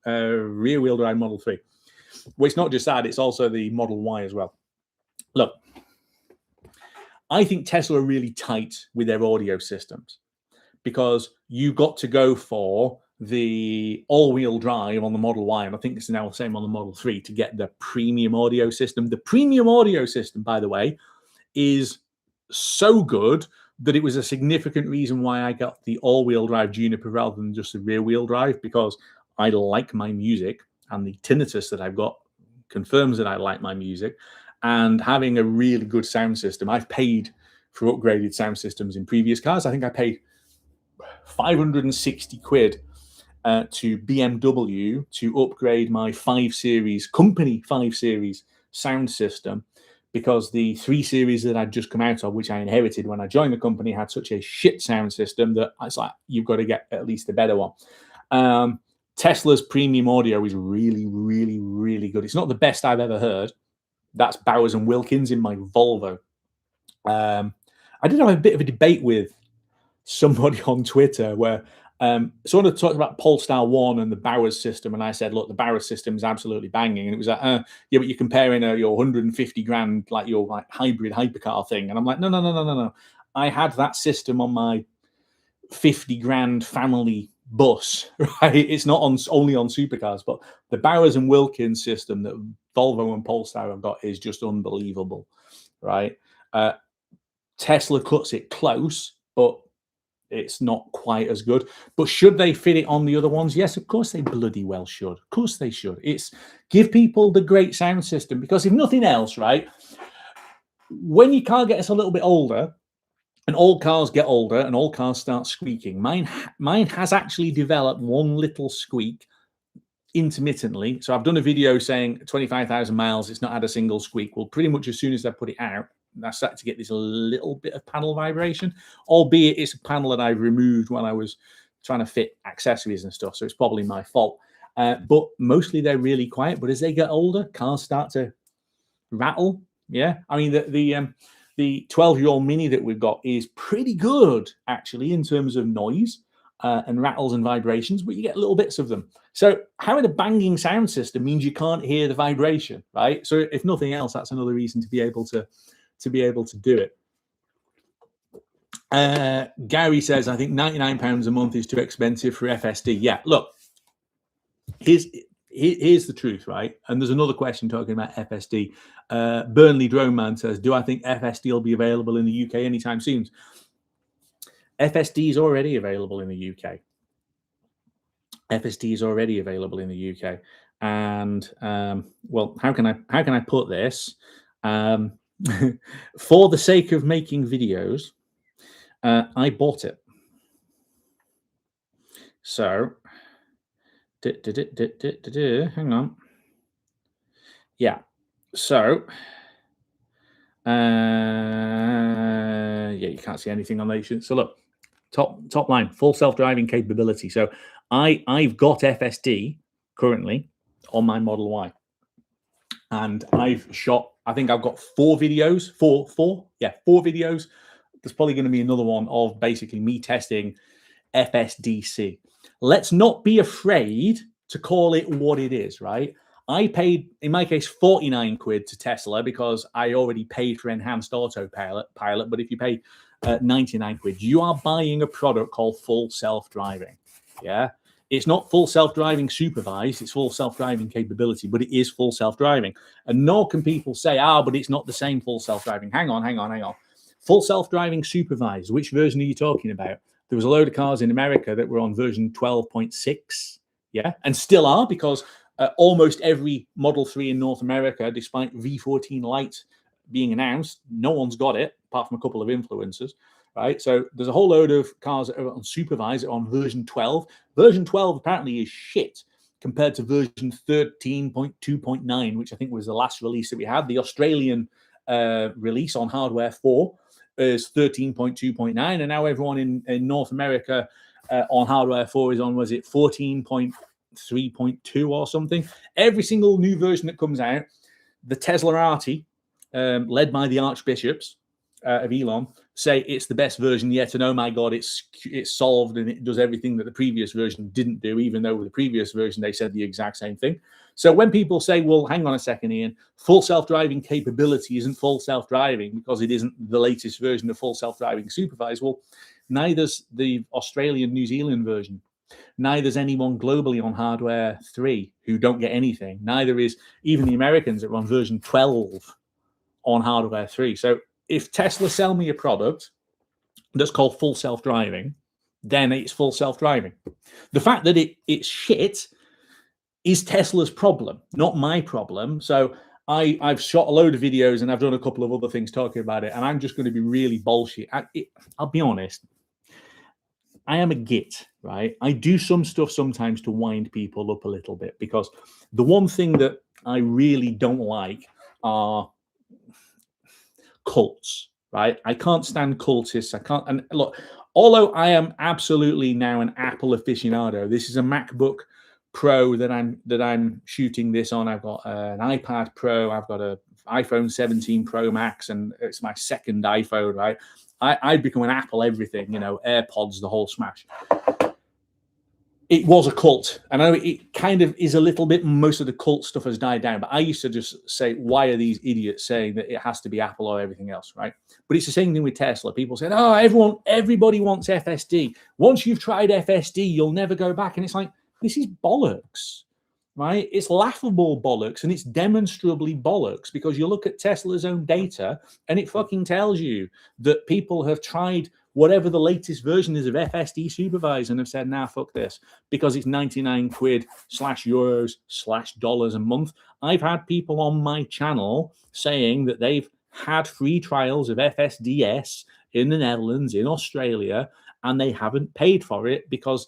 Speaker 1: rear-wheel drive Model 3? Well, it's not just that, it's also the Model Y as well. Look, I think Tesla are really tight with their audio systems, because you got to go for the all-wheel drive on the Model Y, and I think it's now the same on the Model 3, to get the premium audio system. The premium audio system, by the way, is so good that it was a significant reason why I got the all-wheel drive Juniper rather than just the rear-wheel drive, because I like my music, and the tinnitus that I've got confirms that I like my music. And having a really good sound system, I've paid for upgraded sound systems in previous cars. I think I paid 560 quid to BMW to upgrade my 5 Series, company 5 Series sound system, because the 3 Series that I'd just come out of, which I inherited when I joined the company, had such a shit sound system that I was like, you've got to get at least a better one. Tesla's premium audio is really, really, really good. It's not the best I've ever heard. That's Bowers and Wilkins in my Volvo. I did have a bit of a debate with somebody on Twitter where someone had talked about Polestar 1 and the Bowers system, and I said, look, the Bowers system is absolutely banging. And it was like, yeah, but you're comparing your 150 grand, like your like hybrid hypercar thing. And I'm like, no. I had that system on my 50 grand family bus, right? It's not only on supercars, but the Bowers and Wilkins system that Volvo and Polestar have got is just unbelievable, right? Tesla cuts it close, but it's not quite as good. But should they fit it on the other ones? Yes, of course they bloody well should. Of course they should. It's give people the great sound system, because if nothing else, right, when your car gets a little bit older, and all cars get older and all cars start squeaking, mine has actually developed one little squeak intermittently. So I've done a video saying 25,000 miles, it's not had a single squeak. Well, pretty much as soon as I put it out, I started to get this little bit of panel vibration, albeit it's a panel that I've removed when I was trying to fit accessories and stuff. So it's probably my fault. But mostly they're really quiet. But as they get older, cars start to rattle. Yeah. I mean, the 12-year-old Mini that we've got is pretty good, actually, in terms of noise and rattles and vibrations, but you get little bits of them. So having a banging sound system means you can't hear the vibration, right? So if nothing else, that's another reason to be able to do it. Gary says, I think £99 a month is too expensive for FSD. Yeah, look, here's the truth, right? And there's another question talking about FSD. Burnley Drone Man says, do I think FSD will be available in the UK anytime soon? FSD is already available in the UK. FSD is already available in the UK. And well, how can I put this? For the sake of making videos, I bought it. So hang on. Yeah. So yeah, you can't see anything on these. So look, top line, full self-driving capability. So I've got FSD currently on my Model Y, and I've shot, I think I've got 4 videos, four videos. There's probably going to be another one of basically me testing FSDC. Let's not be afraid to call it what it is, right? I paid, in my case, 49 quid to Tesla because I already paid for enhanced autopilot. But if you pay 99 quid, you are buying a product called full self-driving. Yeah, it's not full self-driving supervised, it's full self-driving capability, but it is full self-driving. And nor can people say, but it's not the same full self-driving. Hang on. Full self-driving supervised. Which version are you talking about? There was a load of cars in America that were on version 12.6, yeah, and still are, because almost every Model 3 in North America, despite V14 Lite being announced, no one's got it, apart from a couple of influencers, right? So there's a whole load of cars that are unsupervised on version 12. Version 12 apparently is shit compared to version 13.2.9, which I think was the last release that we had. The Australian release on hardware 4 is 13.2.9, and now everyone in North America on hardware 4 is on, was it 14.3.2 or something? Every single new version that comes out, the Teslarati, led by the archbishops of Elon, say it's the best version yet, and oh my god, it's solved and it does everything that the previous version didn't do, even though with the previous version they said the exact same thing. So when people say, well, hang on a second, Ian, full self-driving capability isn't full self-driving because it isn't the latest version of full self-driving supervised, well, neither's the Australian New Zealand version. Neither's anyone globally on hardware 3 who don't get anything. Neither is even the Americans that are on version 12 on hardware 3. So if Tesla sell me a product that's called full self-driving, then it's full self-driving. The fact that it's shit is Tesla's problem, not my problem. So I've shot a load of videos and I've done a couple of other things talking about it, and I'm just going to be really bullshit. I'll be honest. I am a git, right? I do some stuff sometimes to wind people up a little bit, because the one thing that I really don't like are cults, right? I can't stand cultists. I can't. And look, although I am absolutely now an Apple aficionado, this is a MacBook Pro that I'm shooting this on. I've got an iPad Pro. I've got a iPhone 17 Pro Max, and it's my second iPhone, right? I've become an Apple everything, you know, AirPods, the whole smash. It was a cult. I know it kind of is a little bit, most of the cult stuff has died down, but I used to just say, why are these idiots saying that it has to be Apple or everything else, right? But it's the same thing with Tesla. People said, oh, everybody wants FSD. Once you've tried FSD, you'll never go back. And it's like, this is bollocks, right? It's laughable bollocks, and it's demonstrably bollocks, because you look at Tesla's own data and it fucking tells you that people have tried whatever the latest version is of FSD supervised and have said, nah, fuck this, because it's 99 quid /euros /dollars a month. I've had people on my channel saying that they've had free trials of FSDS in the Netherlands, in Australia, and they haven't paid for it because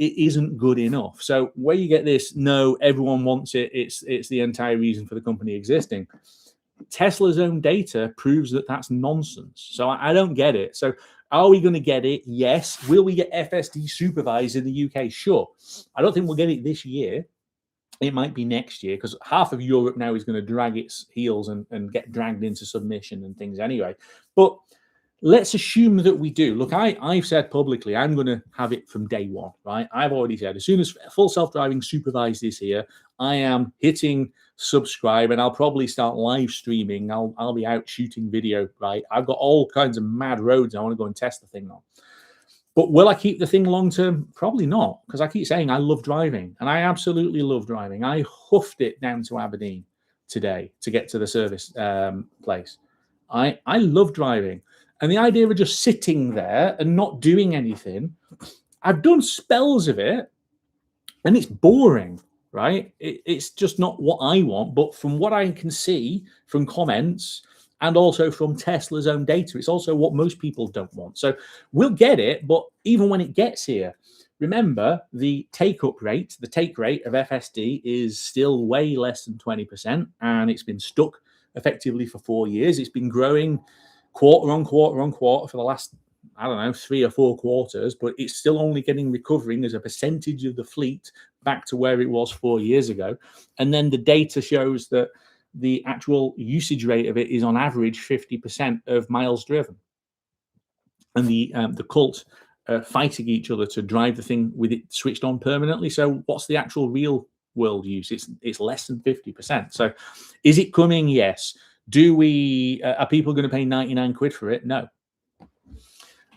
Speaker 1: it isn't good enough. So where you get this, no, everyone wants it, it's the entire reason for the company existing. Tesla's own data proves that that's nonsense. So I don't get it. So are we going to get it? Yes. Will we get FSD supervised in the UK? Sure. I don't think we'll get it this year. It might be next year, because half of Europe now is going to drag its heels and get dragged into submission and things anyway. But let's assume that we do. Look, I've said publicly, I'm going to have it from day one, right? I've already said, as soon as full self-driving supervised is here, I am hitting subscribe, and I'll probably start live streaming. I'll be out shooting video, right? I've got all kinds of mad roads I want to go and test the thing on. But will I keep the thing long term? Probably not, because I keep saying I love driving, and I absolutely love driving. I huffed it down to Aberdeen today to get to the service place. I love driving. And the idea of just sitting there and not doing anything, I've done spells of it, and it's boring, right? It's just not what I want. But from what I can see from comments and also from Tesla's own data, it's also what most people don't want. So we'll get it, but even when it gets here, remember the take rate of FSD is still way less than 20%, and it's been stuck effectively for 4 years. It's been growing quarter on quarter for the last, I don't know, 3 or 4 quarters, but it's still only recovering as a percentage of the fleet back to where it was 4 years ago. And then the data shows that the actual usage rate of it is on average 50% of miles driven. And the cult fighting each other to drive the thing with it switched on permanently. So what's the actual real world use? It's less than 50%. So is it coming? Yes. Are people going to pay 99 quid for it? No.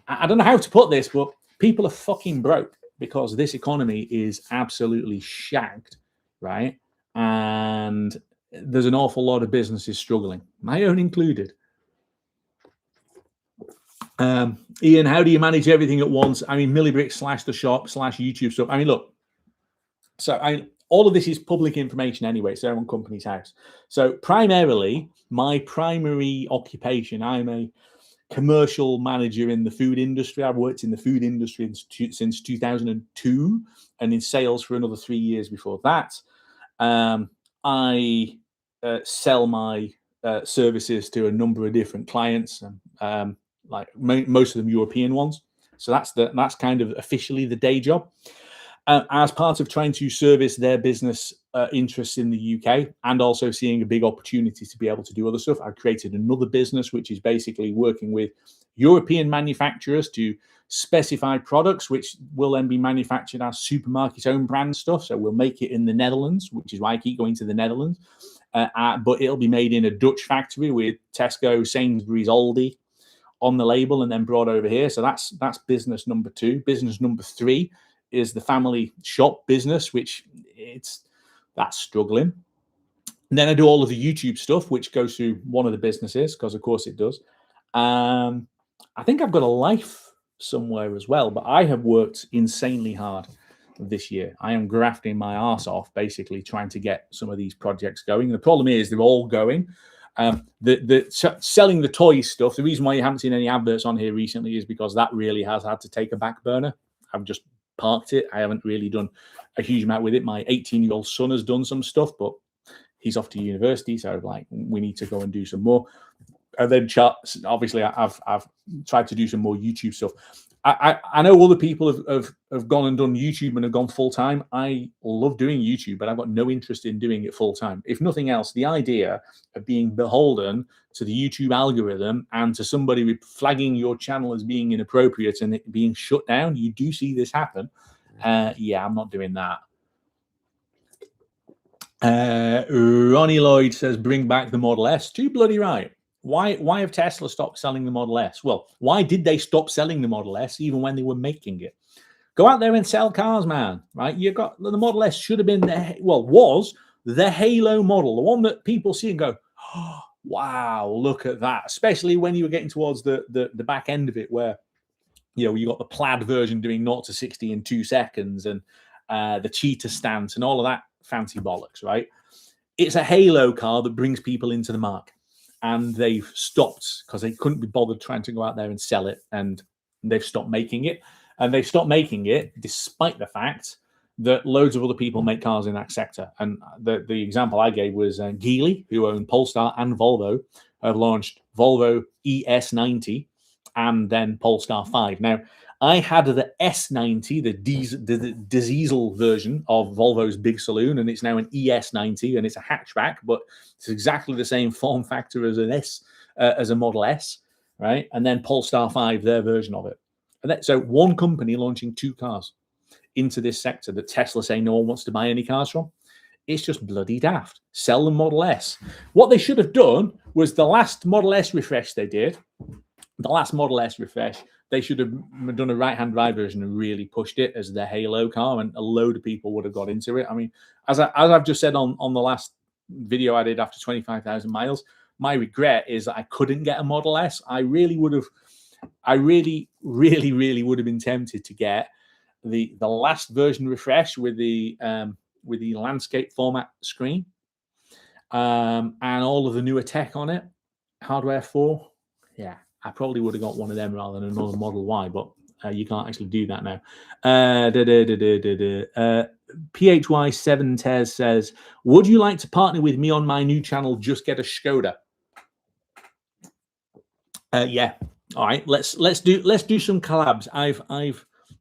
Speaker 1: I don't know how to put this, but people are fucking broke because this economy is absolutely shagged, right? And there's an awful lot of businesses struggling, my own included. Ian, how do you manage everything at once? I mean, Millibrick / the shop / YouTube stuff. I mean, look, so all of this is public information anyway. So on Company's House. So primarily, my primary occupation, I'm a commercial manager in the food industry. I've worked in the food industry since 2002 and in sales for another 3 years before that. I sell my services to a number of different clients, like most of them European ones. So that's kind of officially the day job. As part of trying to service their business interests in the UK and also seeing a big opportunity to be able to do other stuff, I created another business, which is basically working with European manufacturers to specify products, which will then be manufactured as supermarket own brand stuff. So we'll make it in the Netherlands, which is why I keep going to the Netherlands. But it'll be made in a Dutch factory with Tesco, Sainsbury's, Aldi on the label and then brought over here. So that's business number 2. Business number 3 is the family shop business, which that's struggling. And then I do all of the YouTube stuff, which goes through one of the businesses, because of course it does. I think I've got a life somewhere as well, but I have worked insanely hard this year. I am grafting my arse off, basically trying to get some of these projects going. And the problem is they're all going. Selling the toy stuff, the reason why you haven't seen any adverts on here recently is because that really has had to take a back burner. I've just parked it. I haven't really done a huge amount with it. My 18-year-old son has done some stuff, but he's off to university, so like we need to go and do some more. And then obviously I've tried to do some more YouTube stuff. I know other people have gone and done YouTube and have gone full time. I love doing YouTube, but I've got no interest in doing it full time. If nothing else, the idea of being beholden to the YouTube algorithm and to somebody flagging your channel as being inappropriate and it being shut down, you do see this happen. Yeah, I'm not doing that. Ronnie Lloyd says, bring back the Model S. Too bloody right. Why have Tesla stopped selling the Model S? Well, why did they stop selling the Model S even when they were making it? Go out there and sell cars, man, right? You got the Model S should have been was the halo model, the one that people see and go, oh, wow, look at that. Especially when you were getting towards the back end of it, where you got the plaid version doing 0 to 60 in 2 seconds and the cheetah stance and all of that fancy bollocks, right? It's a halo car that brings people into the market. And they've stopped because they couldn't be bothered trying to go out there and sell it. And they've stopped making it. And they've stopped making it despite the fact that loads of other people make cars in that sector. And the example I gave was Geely, who own Polestar and Volvo, have launched Volvo ES90 and then Polestar 5. Now, I had the S90, the diesel version of Volvo's big saloon, and it's now an ES90, and it's a hatchback, but it's exactly the same form factor as as a Model S, right? And then Polestar 5, their version of it. And so one company launching 2 cars into this sector that Tesla say no one wants to buy any cars from. It's just bloody daft. Sell the Model S. What they should have done was the last Model S refresh they did. The last Model S refresh, they should have done a right-hand drive version and really pushed it as the halo car, and a load of people would have got into it. I mean, as I've just said on the last video I did after 25,000 miles, my regret is that I couldn't get a Model S. I really would have been tempted to get the last version refresh with the landscape format screen and all of the newer tech on it, hardware 4. Yeah, I probably would have got one of them rather than another Model Y, but you can't actually do that now. PHY7 Tez says, would you like to partner with me on my new channel, Just Get a Skoda? Yeah. All right, let's do some collabs.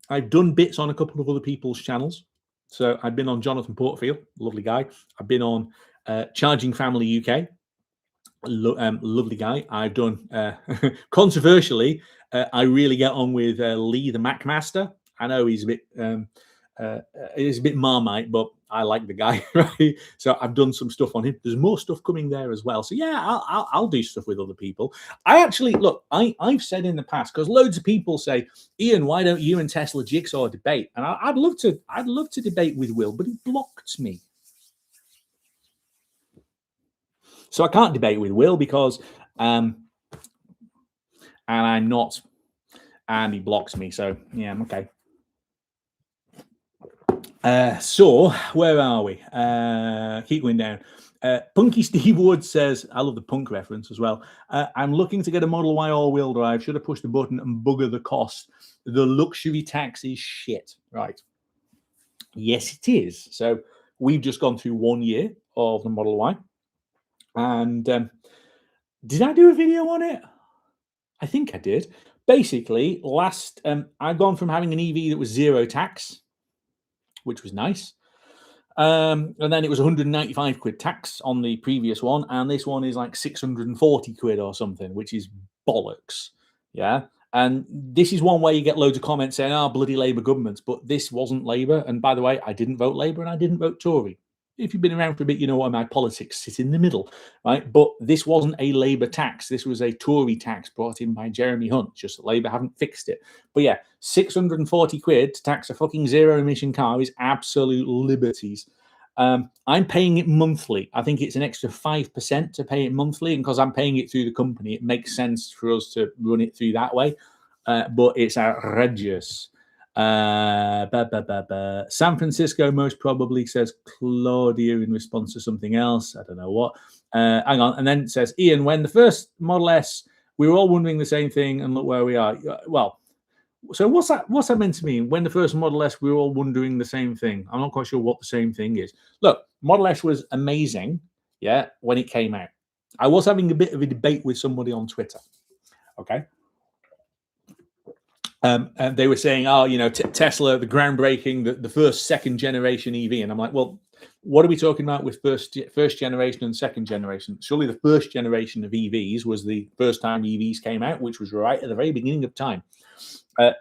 Speaker 1: I've done bits on a couple of other people's channels. So I've been on Jonathan Portfield, lovely guy. I've been on Charging Family UK, lovely guy. I've done controversially. I really get on with Lee the Mac Master. I know he's a bit Marmite, but I like the guy, right? So I've done some stuff on him. There's more stuff coming there as well. So yeah, I'll do stuff with other people. I actually look. I've said in the past, because loads of people say, Ian, why don't you and Tesla Jigsaw debate? And I'd love to debate with Will, but he blocked me. So I can't debate with Will because, and I'm not and he blocks me. So yeah, I'm okay. So where are we? Keep going down. Punky Steve Wood says, I love the punk reference as well. I'm looking to get a Model Y all-wheel drive. Should I push the button and bugger the cost? The luxury tax is shit. Right. Yes, it is. So we've just gone through 1 year of the Model Y. And did I do a video on it? I think I did. Basically, I've gone from having an EV that was zero tax, which was nice. And then it was 195 quid tax on the previous one, and this one is like 640 quid or something, which is bollocks. Yeah. And this is one way you get loads of comments saying, oh, bloody Labour governments. But this wasn't Labour. And by the way, I didn't vote Labour and I didn't vote Tory. If you've been around for a bit, you know why my politics sit in the middle, right? But this wasn't a Labour tax. This was a Tory tax brought in by Jeremy Hunt. Just that Labour haven't fixed it. But yeah, 640 quid to tax a fucking zero emission car is absolute liberties. I'm paying it monthly. I think it's an extra 5% to pay it monthly. And because I'm paying it through the company, it makes sense for us to run it through that way. But it's outrageous. San Francisco most probably says Claudia in response to something else. I don't know what. Hang on. And then it says, Ian, when the first Model S, we were all wondering the same thing, and look where we are. Well, so what's that meant to mean? When the first Model S, we were all wondering the same thing. I'm not quite sure what the same thing is. Look, Model S was amazing, yeah, when it came out. I was having a bit of a debate with somebody on Twitter, okay? And they were saying, oh, you know, Tesla, the groundbreaking, the first, second generation EV. And I'm like, well, what are we talking about with first generation and second generation? Surely the first generation of EVs was the first time EVs came out, which was right at the very beginning of time.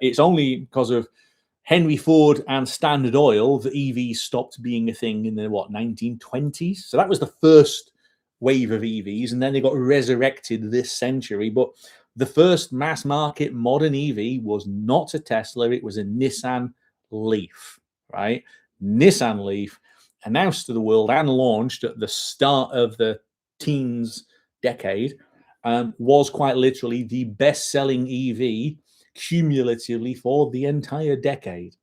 Speaker 1: It's only because of Henry Ford and Standard Oil that EVs stopped being a thing in the 1920s. So that was the first wave of EVs, and then they got resurrected this century. But the first mass market modern EV was not a Tesla; it was a Nissan Leaf. Right, Nissan Leaf, announced to the world and launched at the start of the teens decade, was quite literally the best-selling EV cumulatively for the entire decade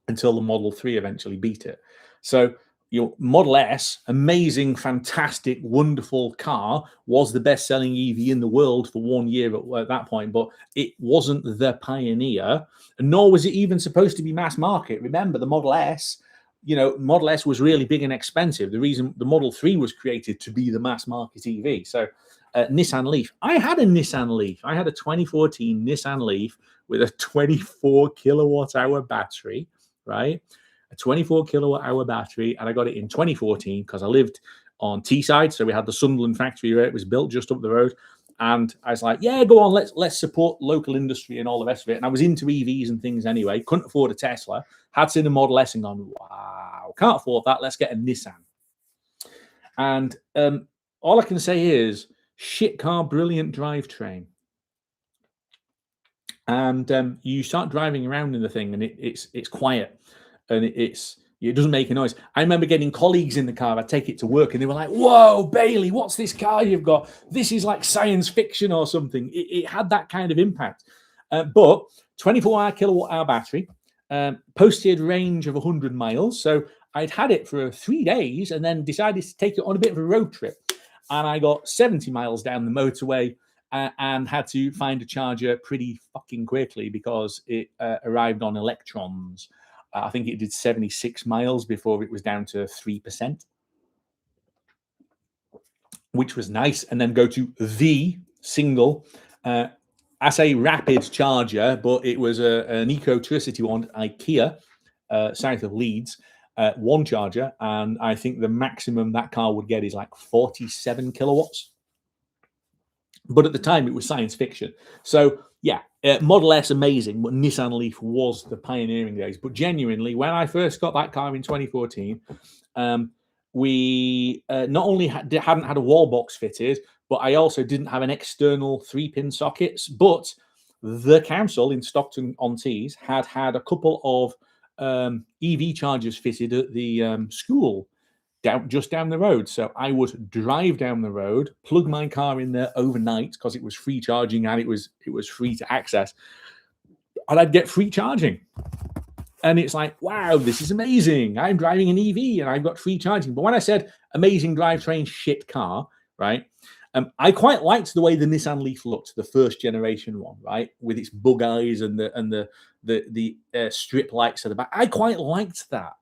Speaker 1: until the Model 3 eventually beat it. So your Model S, amazing, fantastic, wonderful car, was the best-selling EV in the world for 1 year at that point, but it wasn't the pioneer, nor was it even supposed to be mass market. Remember, the Model S, you know, Model S was really big and expensive. The reason the Model 3 was created to be the mass market EV. So Nissan Leaf. I had a Nissan Leaf. I had a 2014 Nissan Leaf with a 24 kilowatt hour battery, right? A 24 kilowatt hour battery. And I got it in 2014 because I lived on Teesside. So we had the Sunderland factory where it was built just up the road. And I was like, yeah, go on, let's support local industry and all the rest of it. And I was into EVs and things anyway. Couldn't afford a Tesla. Had seen a Model S and gone, wow, can't afford that. Let's get a Nissan. And all I can say is, shit car, brilliant drivetrain. And you start driving around in the thing, and it's quiet, and it doesn't make a noise. I remember getting colleagues in the car. I'd take it to work, and they were like, "Whoa, Bailey, what's this car you've got? This is like science fiction or something." It had that kind of impact. But 24 kilowatt hour battery, posted range of 100 miles. So I'd had it for 3 days, and then decided to take it on a bit of a road trip. And I got 70 miles down the motorway and had to find a charger pretty fucking quickly because it arrived on electrons. I think it did 76 miles before it was down to 3%, which was nice. And then go to the single, I say rapid charger, but it was an Ecotricity one, IKEA, south of Leeds. One charger, and I think the maximum that car would get is like 47 kilowatts. But at the time, it was science fiction. So yeah, Model S, amazing, but Nissan Leaf was the pioneering days. But genuinely, when I first got that car in 2014, we not only hadn't had a wall box fitted, but I also didn't have an external 3-pin sockets. But the council in Stockton-on-Tees had a couple of EV chargers fitted at the school just down the road. So I would drive down the road, plug my car in there overnight because it was free charging and it was free to access. and I'd get free charging. And it's like, wow, this is amazing. I'm driving an EV and I've got free charging. But when I said amazing drivetrain, shit car, right? I quite liked the way the Nissan Leaf looked, the first generation one, right, with its bug eyes and the strip lights at the back. I quite liked that.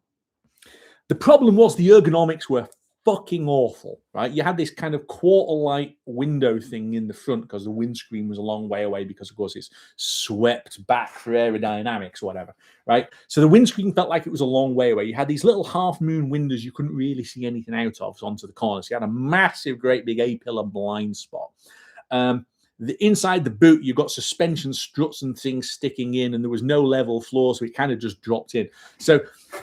Speaker 1: The problem was the ergonomics were fucking awful, right? You had this kind of quarter light window thing in the front because the windscreen was a long way away because, of course, it's swept back for aerodynamics or whatever, right? So the windscreen felt like it was a long way away. You had these little half moon windows you couldn't really see anything out of onto the corner. So you had a massive, great big A-pillar blind spot. Inside the boot, you've got suspension struts and things sticking in, and there was no level floor, so it kind of just dropped in. So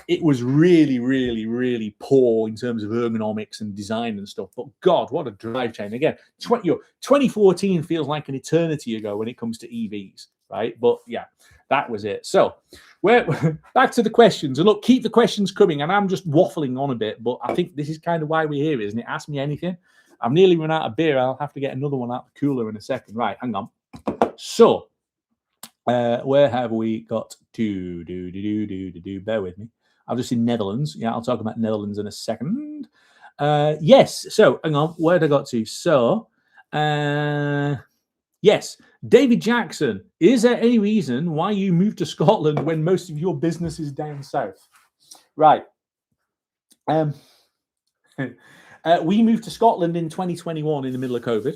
Speaker 1: it was really, really, really poor in terms of ergonomics and design and stuff. But God, what a drivetrain. Again, 2014 feels like an eternity ago when it comes to EVs, right? But yeah, that was it. So we're back to the questions. And look, keep the questions coming. And I'm just waffling on a bit, but I think this is kind of why we're here, isn't it? Ask me anything. I've nearly run out of beer. I'll have to get another one out of the cooler in a second. Right, hang on. So, where have we got to? Bear with me. I've just seen Netherlands. Yeah, I'll talk about Netherlands in a second. Yes, so hang on. Where did I got to? So, yes, David Jackson. Is there any reason why you moved to Scotland when most of your business is down south? Right. We moved to Scotland in 2021 in the middle of COVID.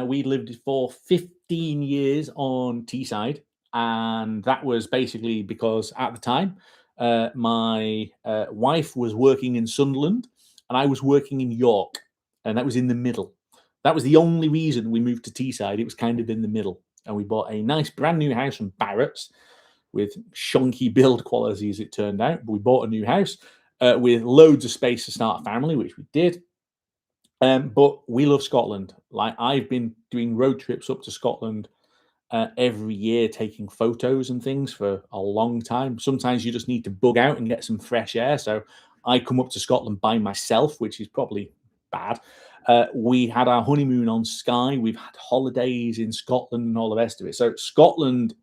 Speaker 1: We lived for 15 years on Teesside, and that was basically because at the time my wife was working in Sunderland and I was working in York, and that was in the middle. That was the only reason we moved to Teesside. It was kind of in the middle, and we bought a nice brand new house from Barrett's with shonky build quality, as it turned out. But we bought a new house with loads of space to start a family, which we did. But we love Scotland. Like, I've been doing road trips up to Scotland every year, taking photos and things for a long time. Sometimes you just need to bug out and get some fresh air. So I come up to Scotland by myself, which is probably bad. We had our honeymoon on Skye. We've had holidays in Scotland and all the rest of it. So Scotland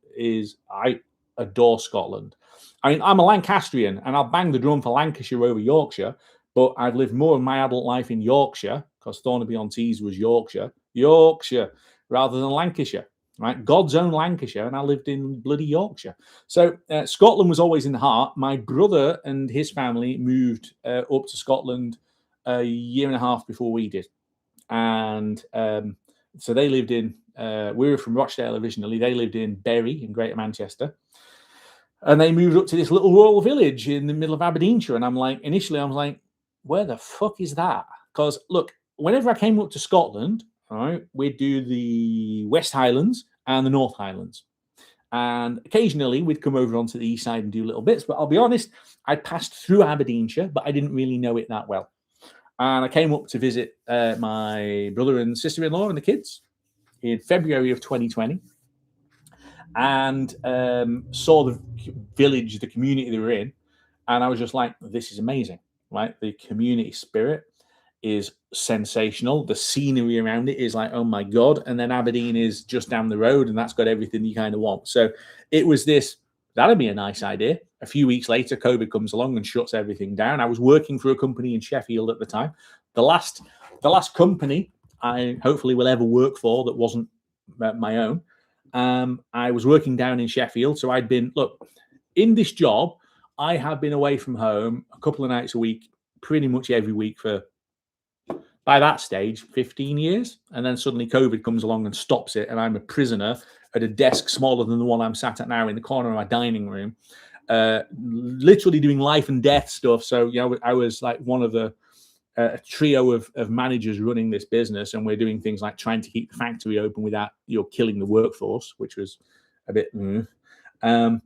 Speaker 1: I adore Scotland. I mean, I'm a Lancastrian, and I'll bang the drum for Lancashire over Yorkshire, but I've lived more of my adult life in Yorkshire, because Thornaby-on-Tees was Yorkshire, rather than Lancashire, right? God's own Lancashire, and I lived in bloody Yorkshire. So Scotland was always in the heart. My brother and his family moved up to Scotland a year and a half before we did. And so they lived in, we were from Rochdale originally. They lived in Bury in Greater Manchester. And they moved up to this little rural village in the middle of Aberdeenshire. And I'm like, initially, I was like, where the fuck is that? Because look, whenever I came up to Scotland, all right, we'd do the West Highlands and the North Highlands. And occasionally we'd come over onto the east side and do little bits. But I'll be honest, I passed through Aberdeenshire, but I didn't really know it that well. And I came up to visit my brother and sister-in-law and the kids in February of 2020. And saw the village, the community they were in, and I was just like, this is amazing, right? The community spirit is sensational. The scenery around it is like, oh my God. And then Aberdeen is just down the road, and that's got everything you kind of want. So it was this, that'd be a nice idea. A few weeks later, COVID comes along and shuts everything down. I was working for a company in Sheffield at the time. The last company I hopefully will ever work for that wasn't my own. I was working down in Sheffield. So I'd been, look, in this job, I have been away from home a couple of nights a week, pretty much every week for, by that stage, 15 years. And then suddenly COVID comes along and stops it. And I'm a prisoner at a desk smaller than the one I'm sat at now in the corner of my dining room, literally doing life and death stuff. So, you know, I was like one of the a trio of managers running this business, and we're doing things like trying to keep the factory open without killing the workforce, which was a bit. And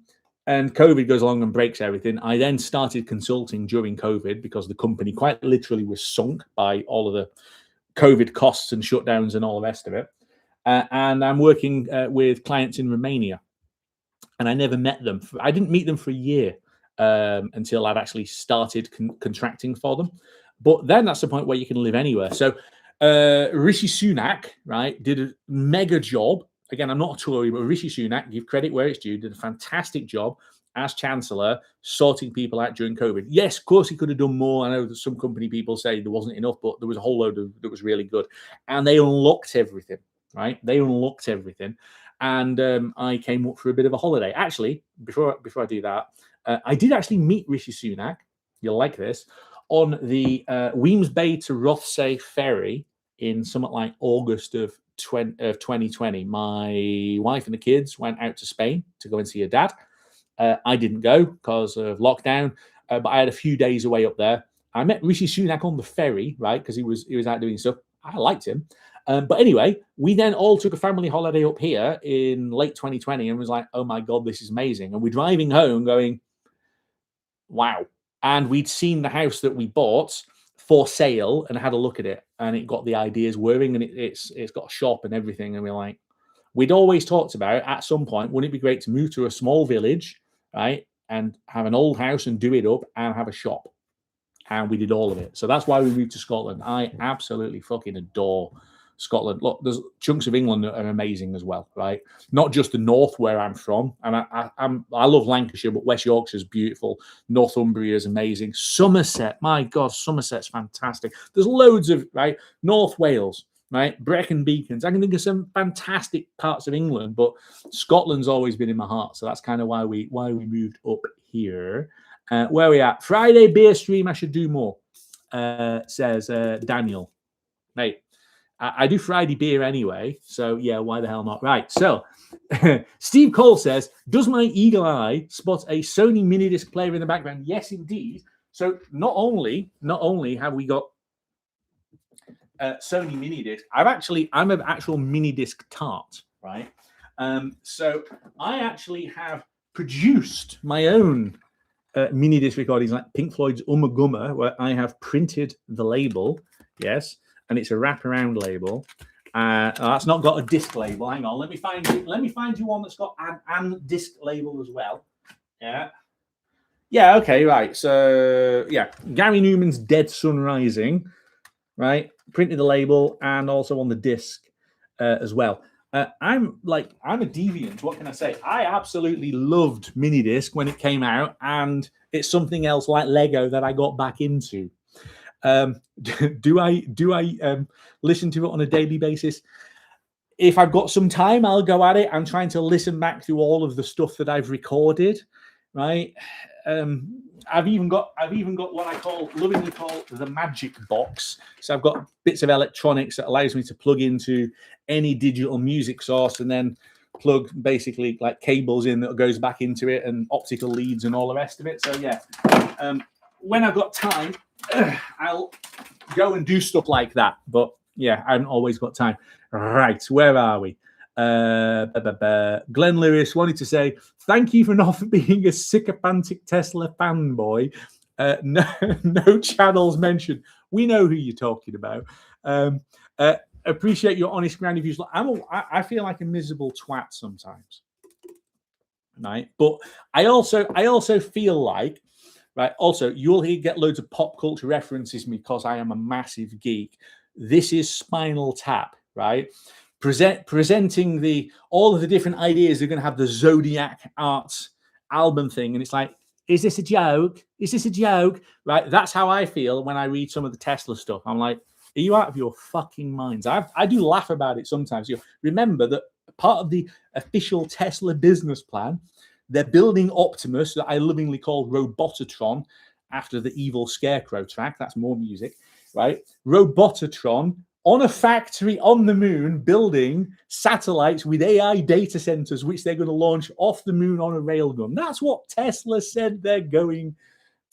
Speaker 1: COVID goes along and breaks everything. I then started consulting during COVID because the company quite literally was sunk by all of the COVID costs and shutdowns and all the rest of it. And I'm working with clients in Romania, and I never met them. I didn't meet them for a year until I'd actually started contracting for them. But then that's the point where you can live anywhere. So Rishi Sunak, right, did a mega job again, I'm not a Tory, but Rishi Sunak, give credit where it's due, did a fantastic job as Chancellor sorting people out during COVID. Yes, of course, he could have done more. I know that some company people say there wasn't enough, but there was a whole load of that was really good. And they unlocked everything, right? They unlocked everything. And I came up for a bit of a holiday. Actually, before I do that, I did actually meet Rishi Sunak. You'll like this, on the Weems Bay to Rothesay ferry in something like August of 2020. My wife and the kids went out to Spain to go and see her dad. I didn't go because of lockdown, but I had a few days away up there. I met Rishi Sunak on the ferry, right? Because he was out doing stuff. I liked him. But anyway, we then all took a family holiday up here in late 2020 and was like, oh my God, this is amazing. And we're driving home going, wow. And we'd seen the house that we bought for sale and had a look at it, and it got the ideas whirring, and it's got a shop and everything. And we're like, we'd always talked about at some point, wouldn't it be great to move to a small village, right? And have an old house and do it up and have a shop. And we did all of it. So that's why we moved to Scotland. I absolutely fucking adore Scotland. Look, there's chunks of England that are amazing as well, right? Not just the north where I'm from, and I love Lancashire, but West Yorkshire's beautiful. Northumbria is amazing. Somerset, my God, Somerset's fantastic. There's loads of right. North Wales, right? Brecon Beacons. I can think of some fantastic parts of England, but Scotland's always been in my heart. So that's kind of why we moved up here. Where are we at? Friday beer stream. I should do more. Says Daniel. Mate. I do Friday beer anyway, so yeah, why the hell not? Right, so Steve Cole says, does my eagle eye spot a Sony mini disc player in the background? Yes, indeed. So not only have we got Sony mini disc, I'm an actual mini disc tart, right? So I actually have produced my own mini disc recordings, like Pink Floyd's Gumma, where I have printed the label, yes. And it's a wraparound label. That's not got a disc label. Hang on, let me find you one that's got an disc label as well. Yeah. Okay. Right. So yeah, Gary Newman's Dead Sun Rising, right? Printed the label and also on the disc as well. I'm a deviant. What can I say? I absolutely loved mini disc when it came out, and it's something else like Lego that I got back into. Do I listen to it on a daily basis? If I've got some time, I'll go at it. I'm trying to listen back through all of the stuff that I've recorded, right? I've even got what I lovingly call the magic box. So I've got bits of electronics that allows me to plug into any digital music source and then plug basically like cables in that goes back into it and optical leads and all the rest of it. So yeah, when I've got time, I'll go and do stuff like that. But yeah, I haven't always got time. Right, where are we? Glenn Lewis wanted to say, thank you for not being a sycophantic Tesla fanboy. No channels mentioned. We know who you're talking about. Appreciate your honest ground views. I feel like a miserable twat sometimes. Right. But I also feel like, right, also, you'll get loads of pop culture references because I am a massive geek. This is Spinal Tap, right? Presenting all of the different ideas. They're going to have the Zodiac Arts album thing. And it's like, is this a joke? Is this a joke? Right? That's how I feel when I read some of the Tesla stuff. I'm like, are you out of your fucking minds? I do laugh about it sometimes. Remember that part of the official Tesla business plan, they're building Optimus, that I lovingly call Robotatron, after the evil Scarecrow track. That's more music, right? Robotatron on a factory on the moon, building satellites with AI data centers, which they're going to launch off the moon on a railgun. That's what Tesla said they're going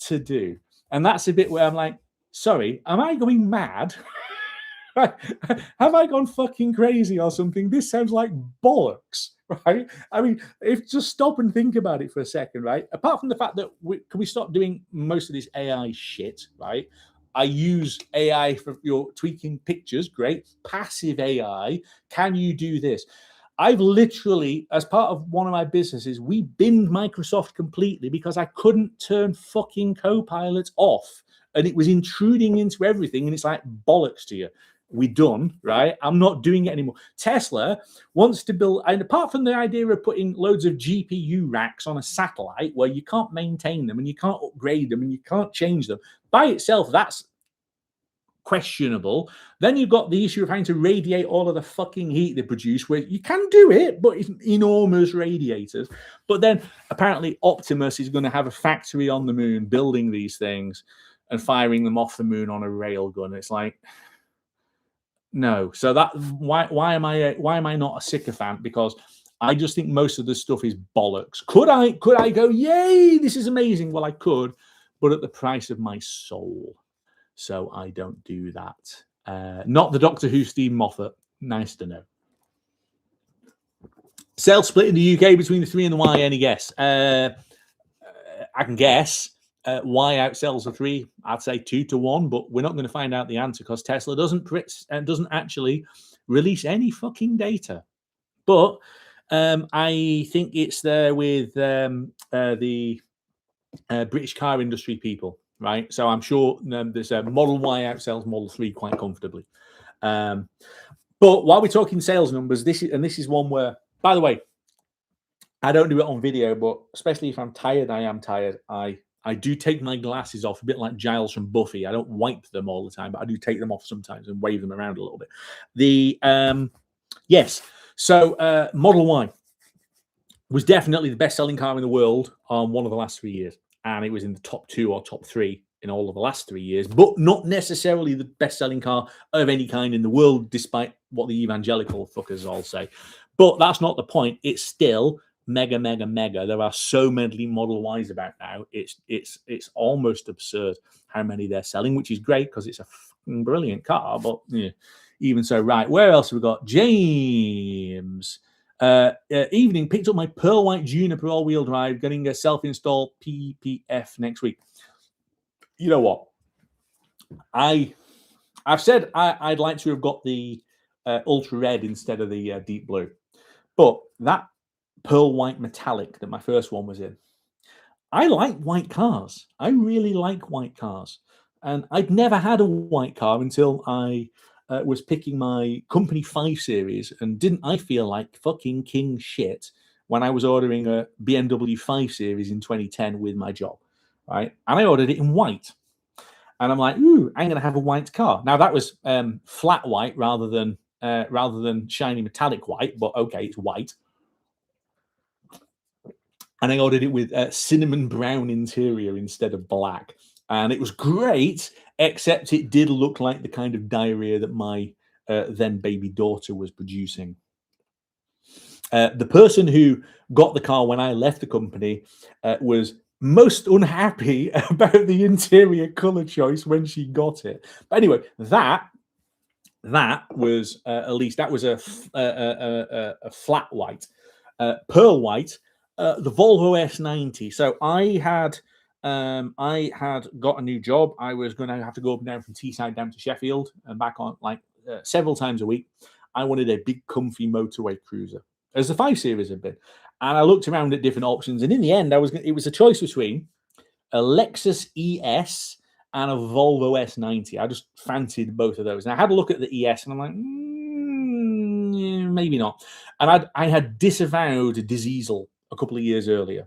Speaker 1: to do. And that's a bit where I'm like, sorry, am I going mad? Have I gone fucking crazy or something? This sounds like bollocks, right? I mean, just stop and think about it for a second, right? Apart from the fact that can we stop doing most of this AI shit, right? I use AI for your tweaking pictures, great. Passive AI, can you do this? I've literally, as part of one of my businesses, we binned Microsoft completely because I couldn't turn fucking Copilot off. And it was intruding into everything. And it's like bollocks to you. We're done, right? I'm not doing it anymore. Tesla wants to build, and apart from the idea of putting loads of GPU racks on a satellite where you can't maintain them and you can't upgrade them and you can't change them, by itself, that's questionable. Then you've got the issue of having to radiate all of the fucking heat they produce, where you can do it, but it's enormous radiators. But then apparently Optimus is going to have a factory on the moon building these things and firing them off the moon on a rail gun. It's like, no. So that why am I not a sycophant? Because I just think most of this stuff is bollocks. Could I go, yay, this is amazing? Well, I could, but at the price of my soul. So I don't do that. Not the Doctor Who Steve Moffat. Nice to know. Sales split in the UK between the 3 and the Y. Any guess? I can guess. Y outsells the 3. I'd say 2-1, but we're not going to find out the answer because Tesla doesn't actually release any fucking data. But I think it's there with the British car industry people, right? So I'm sure there's a Model Y outsells Model 3 quite comfortably. But while we're talking sales numbers, this is one where, by the way, I don't do it on video, but especially if I'm tired, I am tired. I do take my glasses off, a bit like Giles from Buffy. I don't wipe them all the time, but I do take them off sometimes and wave them around a little bit. Yes, so Model Y was definitely the best-selling car in the world on one of the last 3 years, and it was in the top 2 or top 3 in all of the last 3 years, but not necessarily the best-selling car of any kind in the world, despite what the evangelical fuckers all say. But that's not the point. It's still mega. There are so many Model Ys about now. It's almost absurd how many they're selling, which is great because it's a fucking brilliant car. But yeah, even so, right. Where else have we got? James. Evening, picked up my Pearl White Juniper all-wheel drive, getting a self-install PPF next week. You know what? I've said I'd like to have got the ultra red instead of the deep blue, but that pearl white metallic that my first one was in, I like white cars. I really like white cars, and I'd never had a white car until I was picking my company 5 Series, and didn't I feel like fucking king shit when I was ordering a BMW 5 Series in 2010 with my job, right? And I ordered it in white. And I'm like, ooh, I'm going to have a white car. Now, that was flat white rather than shiny metallic white, but okay, it's white. And I ordered it with cinnamon brown interior instead of black. And it was great, except it did look like the kind of diarrhea that my then baby daughter was producing. The person who got the car when I left the company was most unhappy about the interior color choice when she got it. But anyway, that was at least that was a flat white. Pearl white, the Volvo S90. So I had got a new job. I was going to have to go up and down from Teesside down to Sheffield and back on several times a week. I wanted a big, comfy motorway cruiser, as the 5 Series had been. And I looked around at different options, and in the end, it was a choice between a Lexus ES and a Volvo S90. I just fancied both of those. And I had a look at the ES, and I'm like, yeah, maybe not. And I had disavowed diesel a couple of years earlier.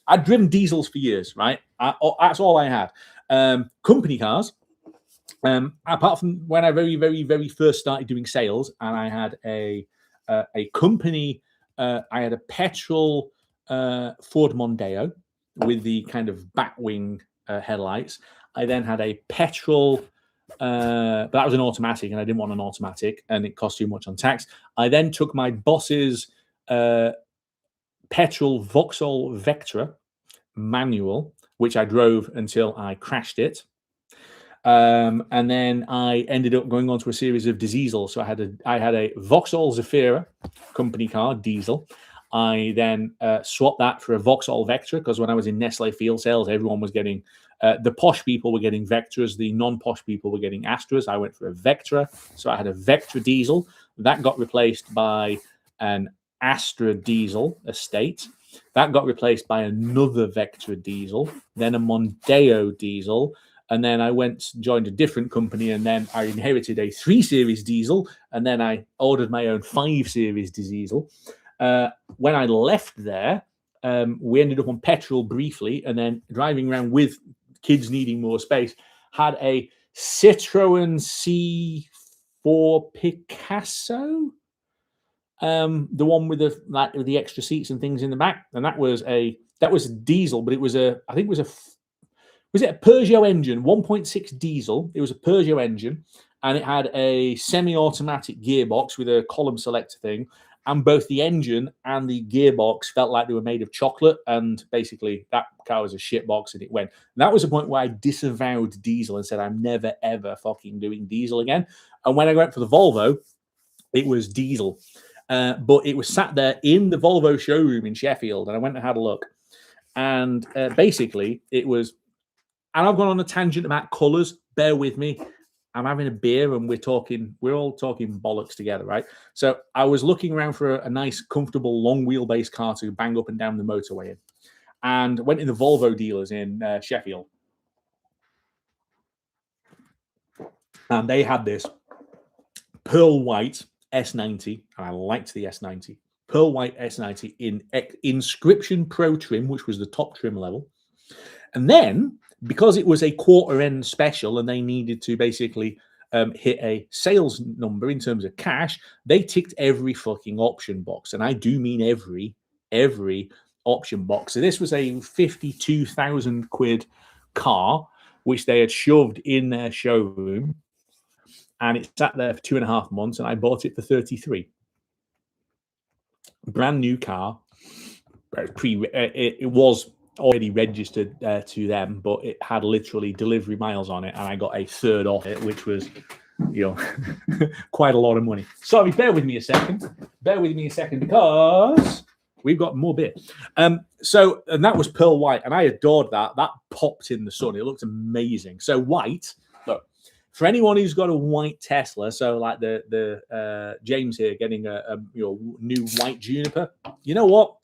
Speaker 1: I'd driven diesels for years, right? That's all I had. Company cars. Apart from when I very first started doing sales, and I had a company. I had a petrol Ford Mondeo with the kind of batwing headlights. I then had a petrol, but that was an automatic, and I didn't want an automatic, and it cost too much on tax. I then took my boss's petrol Vauxhall Vectra manual, which I drove until I crashed it. And then I ended up going on to a series of diesel. So I had a Vauxhall Zafira company car diesel. I then swapped that for a Vauxhall Vectra, because when I was in Nestle field sales, everyone was getting the posh people were getting Vectras, the non-posh people were getting Astras. I went for a Vectra, so I had a Vectra diesel that got replaced by an Astra diesel estate. That got replaced by another Vectra diesel, then a Mondeo diesel. and then I joined a different company, and then I inherited a 3 Series diesel, and then I ordered my own 5 Series diesel. When I left there, we ended up on petrol briefly, and then driving around with kids needing more space, had a Citroen C4 Picasso, the one with the extra seats and things in the back, and that was a diesel, but it was a was it a Peugeot engine, 1.6 diesel. It was a Peugeot engine, and it had a semi-automatic gearbox with a column selector thing, and both the engine and the gearbox felt like they were made of chocolate, and basically that car was a shitbox, and it went. And that was the point where I disavowed diesel and said, I'm never, ever fucking doing diesel again. And when I went for the Volvo, it was diesel. But it was sat there in the Volvo showroom in Sheffield, and I went and had a look. And basically, it was... And I've gone on a tangent about colours. Bear with me. I'm having a beer and we're all talking bollocks together, right? So I was looking around for a nice, comfortable, long wheelbase car to bang up and down the motorway in, and went in the Volvo dealers in Sheffield. And they had this pearl white S90, and I liked the S90. Pearl white S90 in Inscription Pro trim, which was the top trim level. And then, because it was a quarter end special and they needed to basically hit a sales number in terms of cash, they ticked every fucking option box. And I do mean every option box. So this was a 52,000 quid car, which they had shoved in their showroom. And it sat there for 2.5 months, and I bought it for 33. Brand new car. It was already registered to them, but it had literally delivery miles on it, and I got a third off it, which was, quite a lot of money. Sorry, bear with me a second, because we've got more beer. And that was pearl white, and I adored that. That popped in the sun. It looked amazing. So white, look, for anyone who's got a white Tesla, so like the James here getting a new white Juniper, you know what?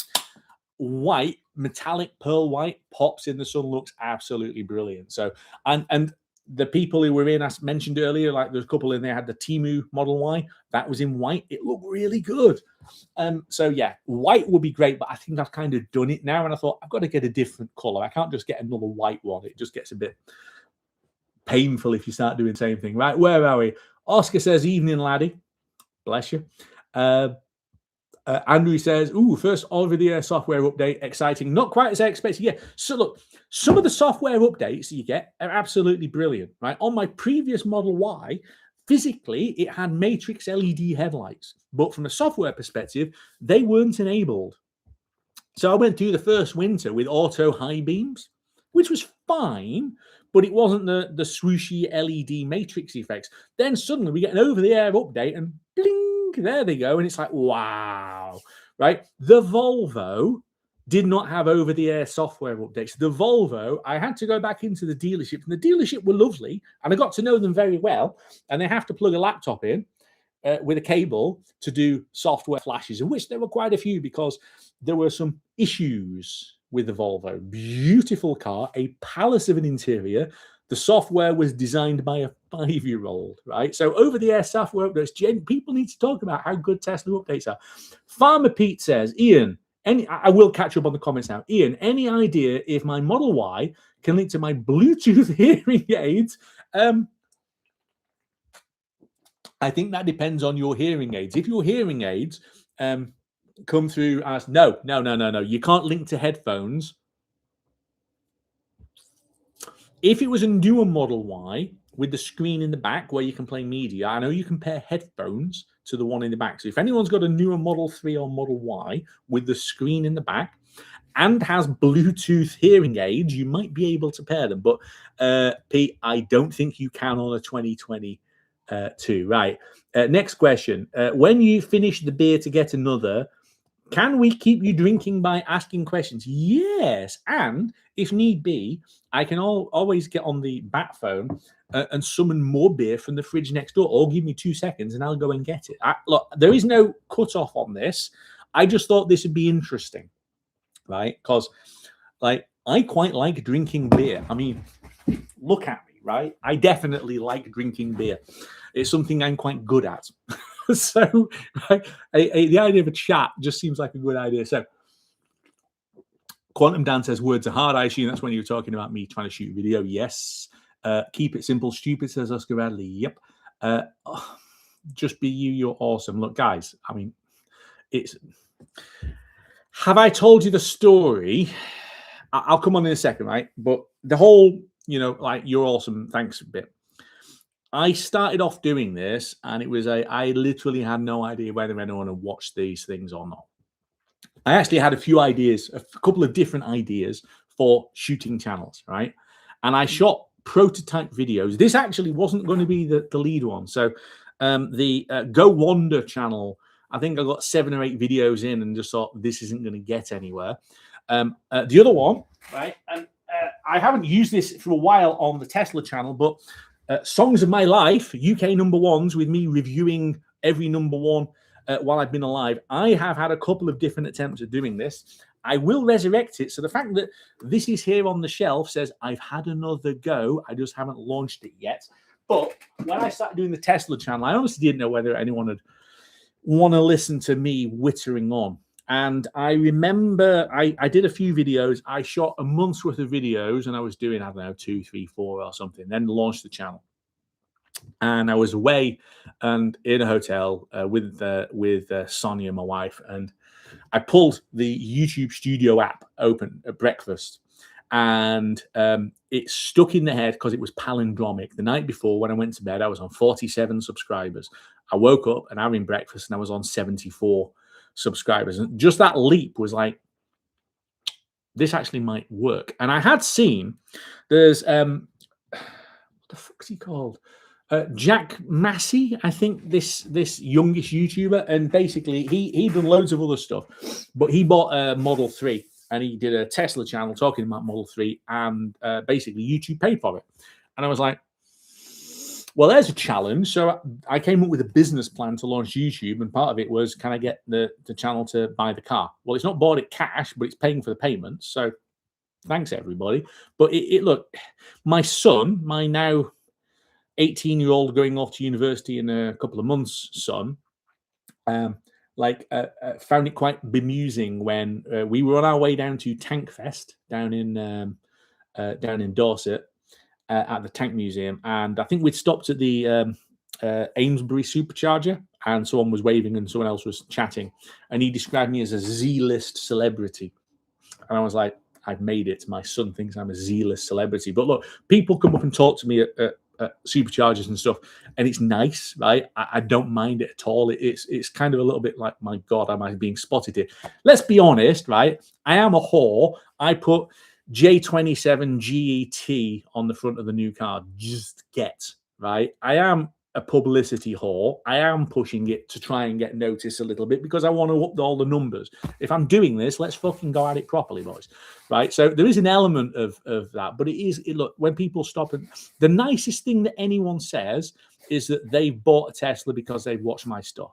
Speaker 1: White, metallic pearl white, pops in the sun, looks absolutely brilliant. So and the people who were in, I mentioned earlier, like there's a couple in there had the Temu Model Y, that was in white. It looked really good. So yeah, white would be great, but I think I've kind of done it now, and I thought I've got to get a different color. I can't just get another white one. It just gets a bit painful if you start doing the same thing. Right, where are we? Oscar says, evening laddie, bless you. Andrew says, first over-the-air software update, exciting. Not quite as I expected. Yeah, so look, some of the software updates you get are absolutely brilliant, right? On my previous Model Y, physically, it had matrix LED headlights, but from a software perspective, they weren't enabled. So I went through the first winter with auto high beams, which was fine, but it wasn't the swooshy LED matrix effects. Then suddenly we get an over-the-air update and bling, there they go. And it's like, wow, right? The Volvo did not have over-the-air software updates. The Volvo, I had to go back into the dealership, and the dealership were lovely, and I got to know them very well, and they have to plug a laptop in with a cable to do software flashes, in which there were quite a few because there were some issues with the Volvo. Beautiful car, a palace of an interior. The software was designed by a 5-year-old, right? So over-the-air software updates, people need to talk about how good Tesla updates are. Farmer Pete says, Ian, I will catch up on the comments now. Ian, any idea if my Model Y can link to my Bluetooth hearing aids? I think that depends on your hearing aids. If your hearing aids come through as, no, you can't link to headphones. If it was a newer Model Y with the screen in the back where you can play media, I know you can pair headphones to the one in the back. So if anyone's got a newer Model 3 or Model Y with the screen in the back and has Bluetooth hearing aids, you might be able to pair them. But Pete, I don't think you can on a 2022. Right. Next question. When you finish the beer to get another, can we keep you drinking by asking questions? Yes. And if need be, I can always get on the bat phone and summon more beer from the fridge next door, or give me 2 seconds and I'll go and get it. Look, there is no cutoff on this. I just thought this would be interesting, right? Because I quite like drinking beer. I mean, look at me. right? I definitely like drinking beer. It's something I'm quite good at. So right, the idea of a chat just seems like a good idea. So Quantum Dan says words are hard. I assume that's when you were talking about me trying to shoot a video. Yes. Keep it simple. Stupid, says Oscar Bradley. Yep. Just be you. You're awesome. Look, guys, I mean, it's... Have I told you the story? I'll come on in a second, right? But the whole, like, you're awesome, thanks bit. I started off doing this, and it was I literally had no idea whether anyone had watched these things or not. I actually had a few ideas, a couple of different ideas for shooting channels, right? And I shot prototype videos. This actually wasn't going to be the lead one. So the Go Wander channel, I think I got 7 or 8 videos in and just thought this isn't going to get anywhere. The other one, right? And I haven't used this for a while on the Tesla channel, but Songs of My Life, UK number ones, with me reviewing every number one while I've been alive. I have had a couple of different attempts at doing this. I will resurrect it. So the fact that this is here on the shelf says I've had another go. I just haven't launched it yet. But when I started doing the Tesla channel, I honestly didn't know whether anyone would want to listen to me whittering on. And I remember I did a few videos. I shot a month's worth of videos, and I was doing, I don't know, 2, 3, 4 or something, then launched the channel. And I was away and in a hotel with Sonia, my wife, and I pulled the YouTube Studio app open at breakfast, and it stuck in the head because it was palindromic. The night before, when I went to bed, I was on 47 subscribers. I woke up and having breakfast, and I was on 74 subscribers. And just that leap was like, this actually might work. And I had seen there's what the fuck's he called? Jack Massey, I think, this youngish YouTuber, and basically he done loads of other stuff, but he bought a Model 3 and he did a Tesla channel talking about Model 3, and basically YouTube paid for it. And I was like, well, there's a challenge. So I came up with a business plan to launch YouTube, and part of it was, can I get the channel to buy the car? Well, it's not bought it cash, but it's paying for the payments. So thanks, everybody. But look, my son, my now 18-year-old going off to university in a couple of months, son, found it quite bemusing when we were on our way down to Tank Fest down in Dorset at the Tank Museum, and I think we'd stopped at the Amesbury Supercharger, and someone was waving and someone else was chatting, and he described me as a Z-list celebrity, and I was like, I've made it. My son thinks I'm a Z-list celebrity. But look, people come up and talk to me at superchargers and stuff, and it's nice, right? I don't mind it at all. It's kind of a little bit like, my God, am I being spotted here? Let's be honest, right? I am a whore. I put J27 GET on the front of the new car. Just get, right? I am a publicity whore. I am pushing it to try and get noticed a little bit because I want to up all the numbers. If I'm doing this, let's fucking go at it properly, boys. Right? So there is an element of that, but look, when people stop, and the nicest thing that anyone says is that they've bought a Tesla because they've watched my stuff.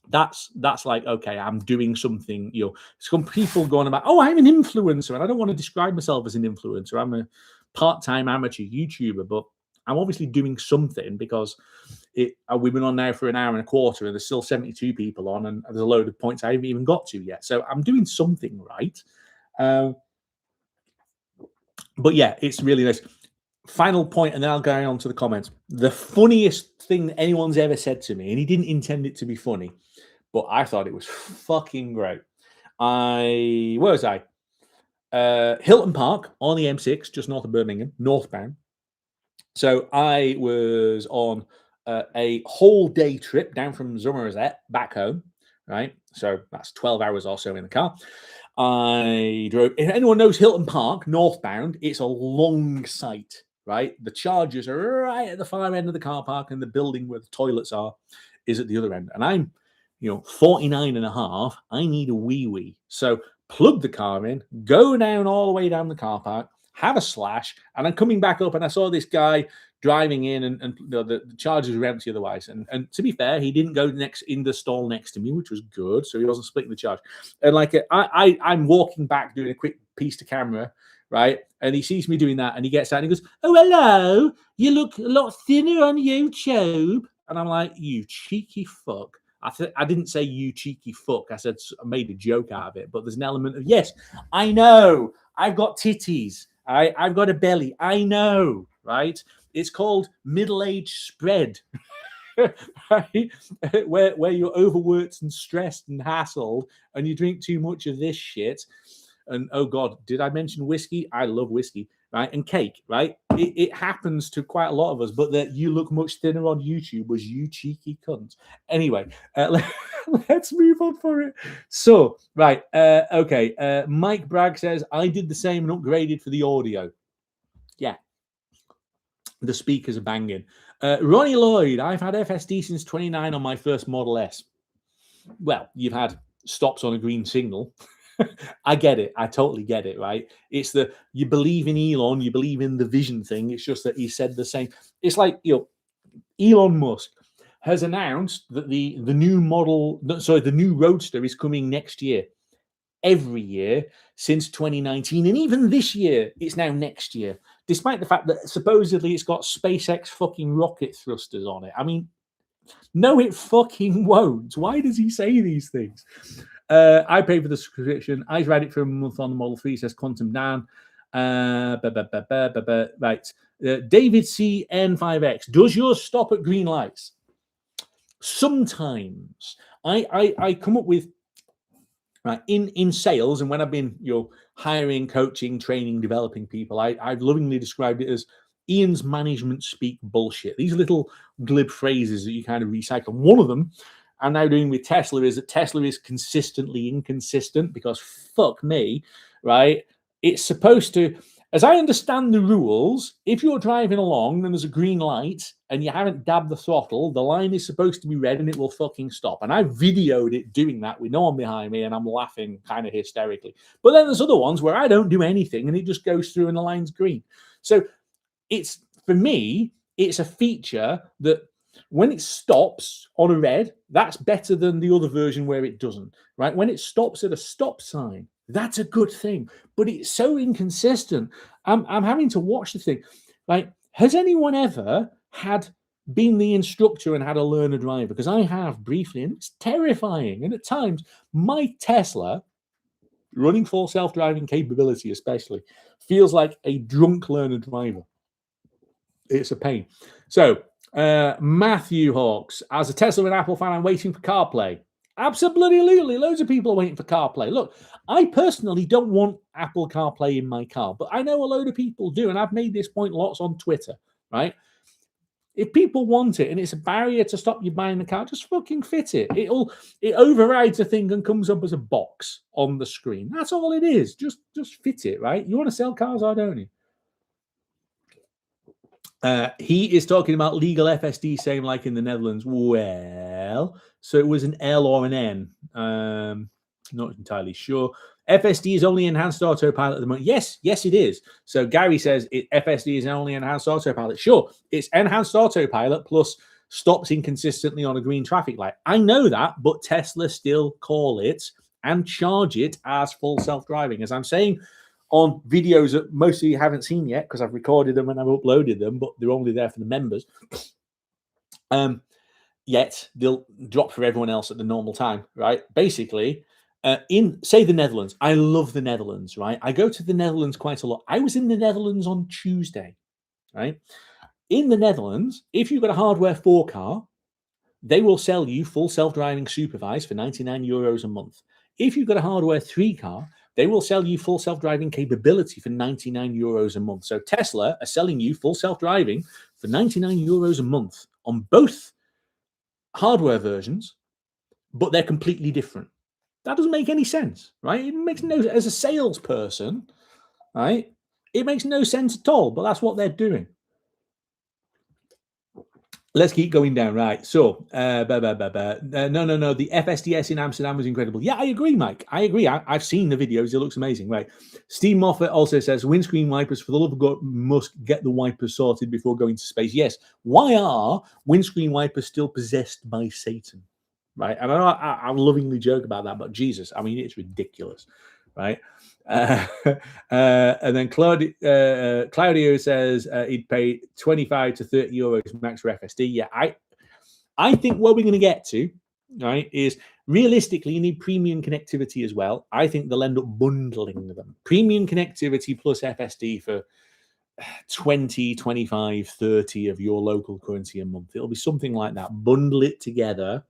Speaker 1: That's like, okay, I'm doing something. Some people going about, oh, I'm an influencer, and I don't want to describe myself as an influencer. I'm a part-time amateur YouTuber, but I'm obviously doing something because we've been on now for an hour and a quarter, and there's still 72 people on, and there's a load of points I haven't even got to yet. So I'm doing something right. But yeah, it's really nice. Final point, and then I'll go on to the comments. The funniest thing that anyone's ever said to me, and he didn't intend it to be funny, but I thought it was fucking great. Where was I? Hilton Park on the M6, just north of Birmingham, northbound. So I was on a whole day trip down from Somerset back home, right? So that's 12 hours or so in the car. I drove. If anyone knows Hilton Park, northbound, it's a long sight, right? The chargers are right at the far end of the car park, and the building where the toilets are is at the other end. And I'm, 49 and a half. I need a wee. So plug the car in, go down all the way down the car park, have a slash, and I'm coming back up, and I saw this guy driving in, and the chargers were empty otherwise. And to be fair, he didn't go in the stall next to me, which was good, so he wasn't splitting the charge. And I'm walking back doing a quick piece to camera right? And he sees me doing that, and he gets out and he goes, "Oh, hello, you look a lot thinner on YouTube." And I'm like, "You cheeky fuck." I didn't say "you cheeky fuck." I said, I made a joke out of it, but there's an element of, yes, I know, I've got titties, I've got a belly, I know, right? It's called middle-age spread. Right? where you're overworked and stressed and hassled, and you drink too much of this shit. And oh god, did I mention whiskey? I love whiskey, right? And cake, right? It happens to quite a lot of us, but that you look much thinner on YouTube was you cheeky cunt. Anyway, let's move on for it. So, right, okay. Mike Bragg says, I did the same and upgraded for the audio. Yeah. The speakers are banging. Ronnie Lloyd, I've had FSD since 29 on my first Model S. Well, you've had stops on a green signal. I get it. I totally get it, right? It's you believe in Elon, you believe in the vision thing. It's just that he said the same. It's like, Elon Musk has announced that the new Roadster is coming next year. Every year since 2019, and even this year, it's now next year, despite the fact that supposedly it's got SpaceX fucking rocket thrusters on it. I mean, no, it fucking won't. Why does he say these things? I paid for the subscription. I read it for a month on the Model 3, says Quantum Dan. Right. David CN5X, does yours stop at green lights? Sometimes. I come up with, right, in sales, and when I've been hiring, coaching, training, developing people, I've lovingly described it as Ian's management speak bullshit. These little glib phrases that you kind of recycle. One of them I'm now doing with Tesla is that Tesla is consistently inconsistent, because fuck me, right? It's supposed to, as I understand the rules, if you're driving along and there's a green light and you haven't dabbed the throttle, the line is supposed to be red and it will fucking stop. And I videoed it doing that with no one behind me, and I'm laughing kind of hysterically. But then there's other ones where I don't do anything and it just goes through and the line's green. So it's, for me, it's a feature that when it stops on a red, that's better than the other version where it doesn't, right? When it stops at a stop sign, that's a good thing, but it's so inconsistent. I'm having to watch the thing. Like, has anyone ever been the instructor and had a learner driver? Because I have briefly, and it's terrifying. And at times, my Tesla, running full self-driving capability especially, feels like a drunk learner driver. It's a pain. So, Matthew Hawks, as a Tesla and Apple fan, I'm waiting for CarPlay. Absolutely. Loads of people are waiting for CarPlay. Look, I personally don't want Apple CarPlay in my car, but I know a load of people do, and I've made this point lots on Twitter, right? If people want it and it's a barrier to stop you buying the car, just fucking fit it. It overrides a thing and comes up as a box on the screen. That's all it is. Just fit it, right? You want to sell cars, or don't you? He is talking about legal FSD, same like in the Netherlands. Well, so it was an L or an N. Not entirely sure. FSD is only enhanced autopilot at the moment. Yes, it is. So Gary says FSD is only enhanced autopilot. Sure, it's enhanced autopilot plus stops inconsistently on a green traffic light. I know that, but Tesla still call it and charge it as full self-driving. As I'm saying on videos that most of you haven't seen yet, because I've recorded them and I've uploaded them, but they're only there for the members. Yet they'll drop for everyone else at the normal time, right? Basically, in, say, the Netherlands. I love the Netherlands, right? I go to the Netherlands quite a lot. I was in the Netherlands on Tuesday, right? In the Netherlands, if you've got a hardware 4 car, they will sell you full self-driving supervised for 99 euros a month. If you've got a hardware 3 car, they will sell you full self-driving capability for 99 euros a month. So Tesla are selling you full self-driving for 99 euros a month on both hardware versions, but they're completely different. That doesn't make any sense, right? It makes no, as a salesperson, right? It makes no sense at all, but that's what they're doing. Let's keep going down, right? So, no. The FSDS in Amsterdam was incredible. Yeah, I agree, Mike. I agree. I've seen the videos. It looks amazing, right? Steve Moffat also says, windscreen wipers, for the love of God, must get the wipers sorted before going to space. Yes. Why are windscreen wipers still possessed by Satan, right? And I lovingly joke about that, but Jesus, I mean, it's ridiculous, right? And then Claudio says he'd pay 25 to 30 euros max for FSD. Yeah, I think what we're going to get to, right, is realistically you need premium connectivity as well. I think they'll end up bundling them. Premium connectivity plus FSD for 20, 25, 30 of your local currency a month. It'll be something like that. Bundle it together.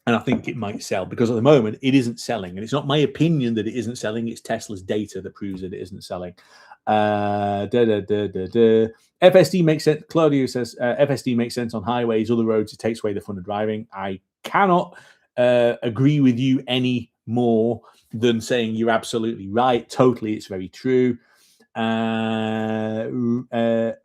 Speaker 1: And I think it might sell because at the moment it isn't selling. And it's not my opinion that it isn't selling. It's Tesla's data that proves that it isn't selling. FSD makes sense. Claudio says FSD makes sense on highways, other roads. It takes away the fun of driving. I cannot agree with you any more than saying you're absolutely right. Totally, it's very true.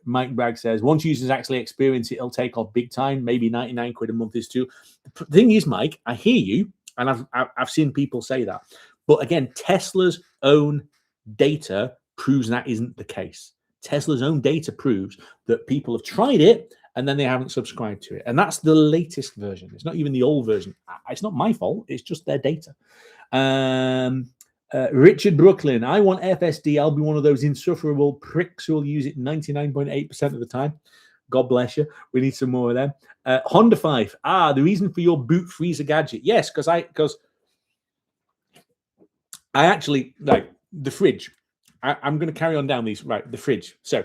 Speaker 1: Mike Bragg says once users actually experience it, it'll take off big time. Maybe 99 quid a month is too. The thing is, Mike, I hear you, and I've seen people say that, but again, Tesla's own data proves that isn't the case. Tesla's own data proves that people have tried it and then they haven't subscribed to it, and that's the latest version. It's not even the old version. It's not my fault. It's just their data. Richard Brooklyn, I want FSD. I'll be one of those insufferable pricks who will use it 99.8% of the time. God bless you. We need some more of them. Honda 5. The reason for your boot freezer gadget. Yes, because I actually like the fridge. I'm going to carry on down these. Right, the fridge. So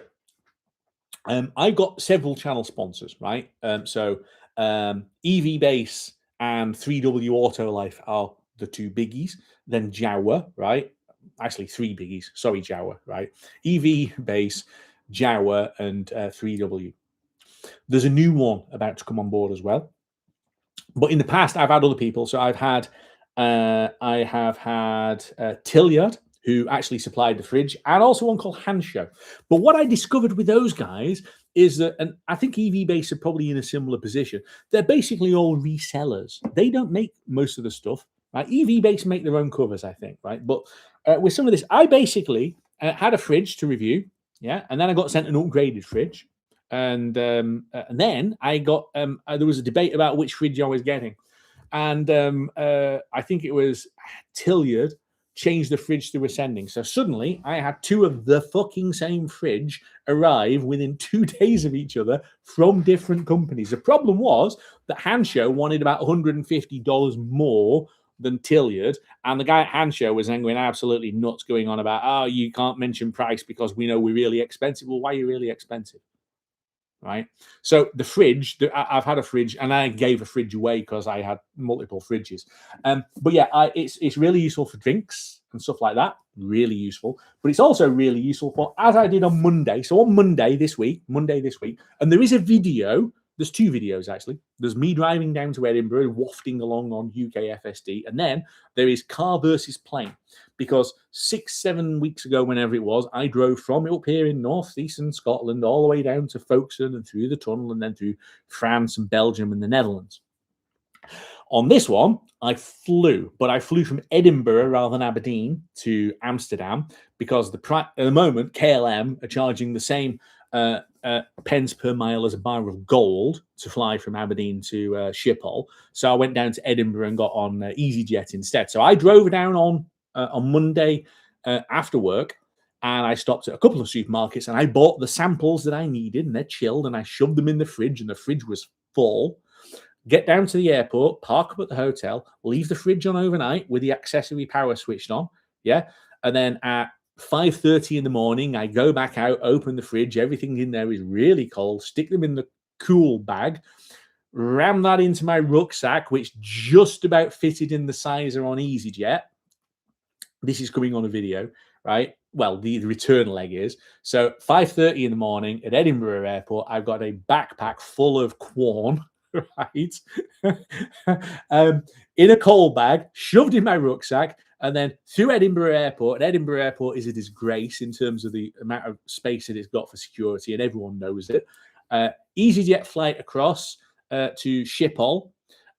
Speaker 1: I got several channel sponsors, right? So EV Base and 3W Autolife are the two biggies. Then Jawa, right? Actually, three biggies. Sorry, Jawa, right? EV Base, Jawa, and 3W. There's a new one about to come on board as well. But in the past, I've had other people. So I have had Tilliard, who actually supplied the fridge, and also one called Hanshow. But what I discovered with those guys is that, and I think EV Base are probably in a similar position, they're basically all resellers. They don't make most of the stuff. Right? EV Base make their own covers, I think, right? But with some of this, I basically had a fridge to review, yeah, and then I got sent an upgraded fridge, and then I got there was a debate about which fridge I was getting, and I think it was Tilliard changed the fridge they were sending. So suddenly I had two of the fucking same fridge arrive within 2 days of each other from different companies. The problem was that Hanshow wanted about $150 more than Tilliard, and the guy at Hanshow was then going absolutely nuts, going on about, you can't mention price because we know we're really expensive. Well, why are you really expensive? Right. So the fridge, I've had a fridge, and I gave a fridge away because I had multiple fridges. But yeah, it's really useful for drinks and stuff like that. Really useful. But it's also really useful for, as I did on Monday. So on Monday this week, and there is a video. There's two videos, actually. There's me driving down to Edinburgh, wafting along on UK FSD. And then there is car versus plane. Because 6-7 weeks ago, whenever it was, I drove from up here in northeastern Scotland all the way down to Folkestone and through the tunnel and then through France and Belgium and the Netherlands. On this one, I flew, but I flew from Edinburgh rather than Aberdeen to Amsterdam because at the moment, KLM are charging the same pence per mile as a bar of gold to fly from Aberdeen to Schiphol. So I went down to Edinburgh and got on EasyJet instead. So I drove down on Monday after work, and I stopped at a couple of supermarkets and I bought the samples that I needed, and they're chilled, and I shoved them in the fridge, and the fridge was full. Get down to the airport, park up at the hotel, leave the fridge on overnight with the accessory power switched on, yeah, and then at 5:30 in the morning, I go back out, open the fridge, everything in there is really cold, stick them in the cool bag, ram that into my rucksack, which just about fitted in the sizer on EasyJet. This is coming on a video, right? Well, the return leg is. So 5:30 in the morning at Edinburgh Airport, I've got a backpack full of corn, right? In a coal bag, shoved in my rucksack, and then through Edinburgh Airport. And Edinburgh Airport is a disgrace in terms of the amount of space that it's got for security, and everyone knows it. EasyJet flight across to Schiphol.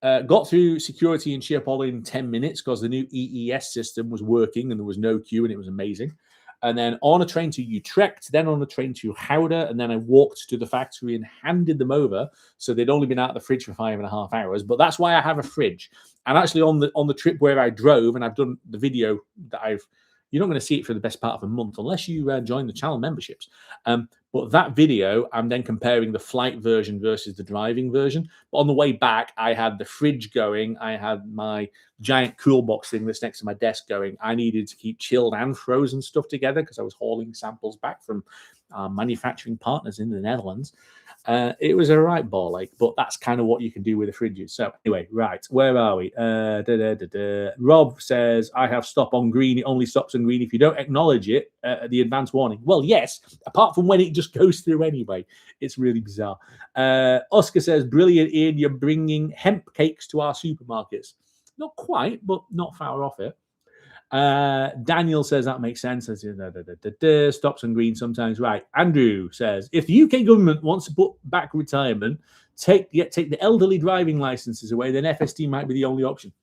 Speaker 1: Got through security in Schiphol in 10 minutes because the new EES system was working and there was no queue and it was amazing. and then on a train to Utrecht, then on a train to Gouda, and then I walked to the factory and handed them over. So they'd only been out of the fridge for 5.5 hours. But that's why I have a fridge. And actually on the trip where I drove, and I've done the video that you're not going to see it for the best part of a month unless you join the channel memberships. But that video, I'm then comparing the flight version versus the driving version. But on the way back, I had the fridge going. I had my giant cool box thing that's next to my desk going. I needed to keep chilled and frozen stuff together because I was hauling samples back from manufacturing partners in the Netherlands. It was a right ball ache, but that's kind of what you can do with the fridges. So anyway, right, where are we? Rob says, I have stop on green. It only stops on green if you don't acknowledge it, the advance warning. Well, yes, apart from when it just goes through anyway. It's really bizarre. Oscar says, brilliant, Ian, you're bringing hemp cakes to our supermarkets. Not quite, but not far off it. Daniel says that makes sense. Stops on green sometimes. Right. Andrew says, if the UK government wants to put back retirement, take the elderly driving licenses away, then FSD might be the only option.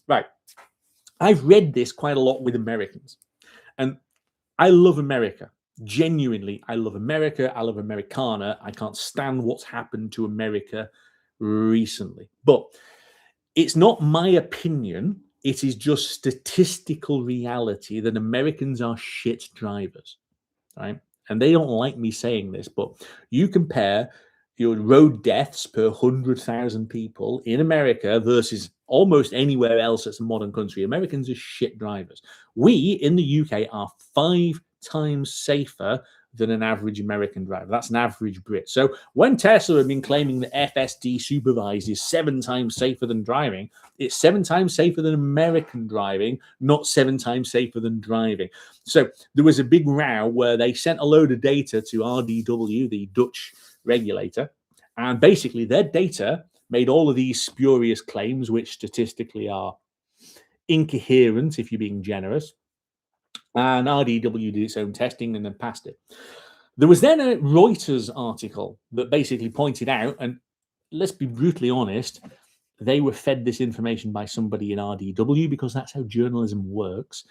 Speaker 1: Right. I've read this quite a lot with Americans, and I love America. Genuinely, I love America. I love Americana. I can't stand what's happened to America recently, but it's not my opinion. It is just statistical reality that Americans are shit drivers, right? And they don't like me saying this, but you compare your road deaths per 100,000 people in America versus almost anywhere else that's a modern country. Americans are shit drivers. We in the UK are 5 times safer than an average American driver. That's an average Brit. So when Tesla have been claiming that FSD supervised is 7 times safer than driving, it's 7 times safer than American driving, not 7 times safer than driving. So there was a big row where they sent a load of data to RDW, the Dutch regulator, and basically their data made all of these spurious claims, which statistically are incoherent if you're being generous. And RDW did its own testing and then passed it. There was then a Reuters article that basically pointed out, and let's be brutally honest, they were fed this information by somebody in RDW because that's how journalism works.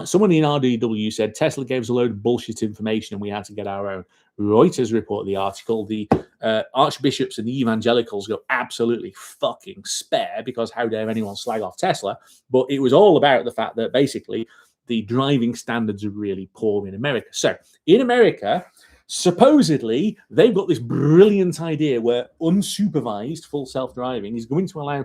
Speaker 1: Someone in RDW said Tesla gave us a load of bullshit information and we had to get our own. Reuters reported the article. The archbishops and the evangelicals go absolutely fucking spare because how dare anyone slag off Tesla? But it was all about the fact that basically the driving standards are really poor in America. So in America, supposedly, they've got this brilliant idea where unsupervised full self-driving is going to allow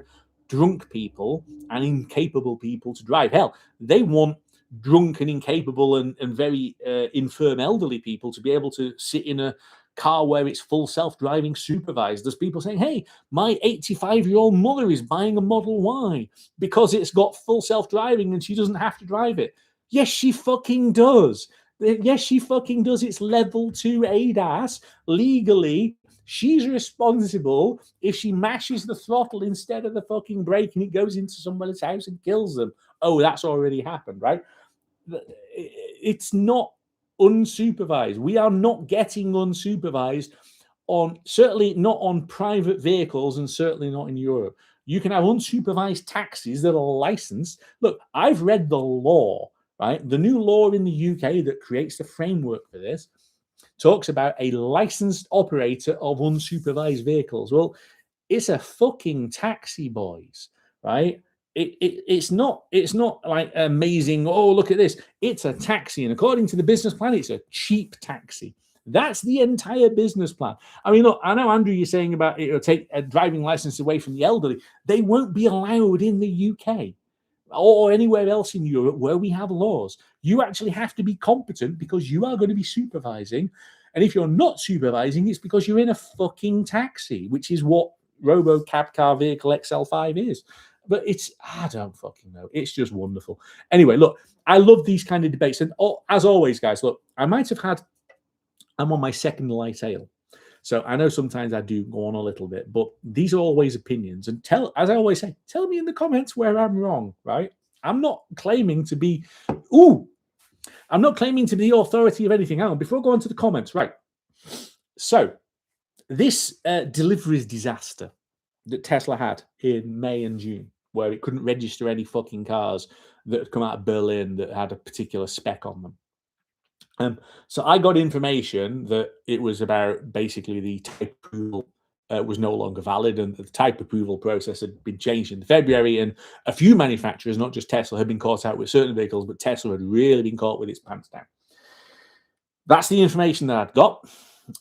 Speaker 1: drunk people and incapable people to drive. Hell, they want drunk and incapable and very infirm elderly people to be able to sit in a car where it's full self-driving supervised. There's people saying, hey, my 85-year-old mother is buying a Model Y because it's got full self-driving and she doesn't have to drive it. Yes, she fucking does. Yes, she fucking does. It's level 2 ADAS. Legally, she's responsible if she mashes the throttle instead of the fucking brake and it goes into someone's house and kills them. Oh, that's already happened, right? It's not unsupervised. We are not getting unsupervised certainly not on private vehicles and certainly not in Europe. You can have unsupervised taxis that are licensed. Look, I've read the law. Right, the new law in the UK that creates the framework for this talks about a licensed operator of unsupervised vehicles. Well, it's a fucking taxi, boys. Right? It's not like amazing. Oh, look at this! It's a taxi, and according to the business plan, it's a cheap taxi. That's the entire business plan. I mean, look, I know, Andrew, you're saying about it'll take a driving license away from the elderly. They won't be allowed in the UK. Or anywhere else in Europe where we have laws. You actually have to be competent because you are going to be supervising. And if you're not supervising, it's because you're in a fucking taxi, which is what Robo-Cab Car Vehicle XL5 is. But I don't fucking know. It's just wonderful. Anyway, look, I love these kind of debates. And as always, guys, look, I'm on my second light ale. So I know sometimes I do go on a little bit, but these are always opinions. And as I always say, tell me in the comments where I'm wrong, right? I'm not claiming to be the authority of anything. Hang on, before I go on to the comments, right? So this deliveries disaster that Tesla had in May and June, where it couldn't register any fucking cars that had come out of Berlin that had a particular spec on them. So I got information that it was about basically the type approval was no longer valid, and the type approval process had been changed in February. And a few manufacturers, not just Tesla, had been caught out with certain vehicles, but Tesla had really been caught with its pants down. That's the information that I'd got,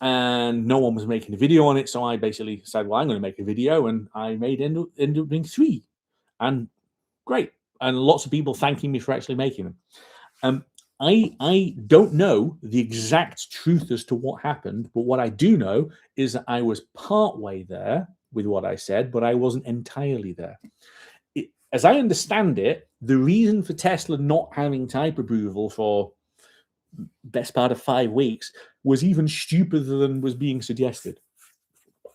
Speaker 1: and no one was making a video on it. So I basically said, "Well, I'm going to make a video," and I end up doing 3, and great, and lots of people thanking me for actually making them. I don't know the exact truth as to what happened, but what I do know is that I was partway there with what I said, but I wasn't entirely there. As I understand it, the reason for Tesla not having type approval for best part of 5 weeks was even stupider than was being suggested.